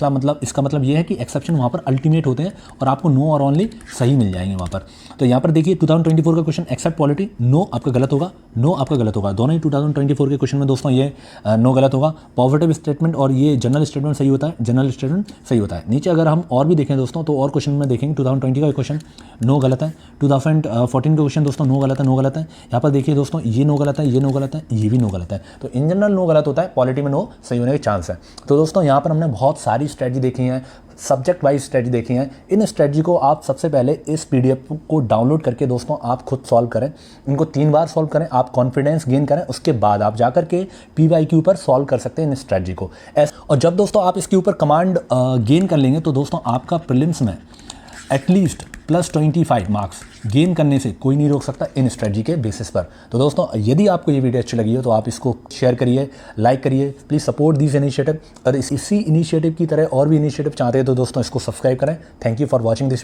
इसका मतलब ये है कि एक्सेप्शन वहाँ पर अल्टीमेट होते हैं और आपको नो और ओनली सही मिल जाएंगे वहाँ पर। तो यहाँ पर देखिए 2024 का क्वेश्चन एक्सेप्ट पॉलिटी, नो आपका गलत होगा, नो आपका गलत होगा। दोनों ही 2024 के क्वेश्चन में दोस्तों ये नो गलत होगा। पॉजिटिव स्टेटमेंट और ये जनरल स्टेटमेंट सही होता है, जनरल स्टेटमेंट सही होता है। नीचे अगर हम और भी देखें दोस्तों तो और क्वेश्चन में देखेंगे 2020 का क्वेश्चन नो गलत है, 2014 का क्वेश्चन दोस्तों नो गलत है, नो गलत है। यहाँ पर देखिए दोस्तों ये नो गलत है, ये नो गलत है, ये भी नो गलत है। तो इन जनरल नो गलत होता है, पॉलिटी में नो सही होने के चांस है। तो दोस्तों यहाँ पर हमने बहुत सारी स्ट्रेटजी देखी हैं, सब्जेक्ट वाइज स्ट्रेटजी देखी हैं। इन स्ट्रेटजी को आप सबसे पहले इस पीडीएफ को डाउनलोड करके दोस्तों आप खुद सॉल्व करें, इनको 3 बार सॉल्व करें, आप कॉन्फिडेंस गेन करें, उसके बाद आप जाकर के PYQ पर सॉल्व कर सकते हैं इन स्ट्रेटजी को। और जब दोस्तों आप इसके ऊपर कमांड गेन कर लेंगे तो दोस्तों आपका प्रीलिम्स में एटलीस्ट +25 मार्क्स गेन करने से कोई नहीं रोक सकता इन स्ट्रेटजी के बेसिस पर। तो दोस्तों यदि आपको ये वीडियो अच्छी लगी हो तो आप इसको शेयर करिए, लाइक करिए, प्लीज़ सपोर्ट दिस इनिशिएटिव। और इसी इनिशिएटिव की तरह और भी इनिशिएटिव चाहते हैं तो दोस्तों इसको सब्सक्राइब करें। Thank you for watching this.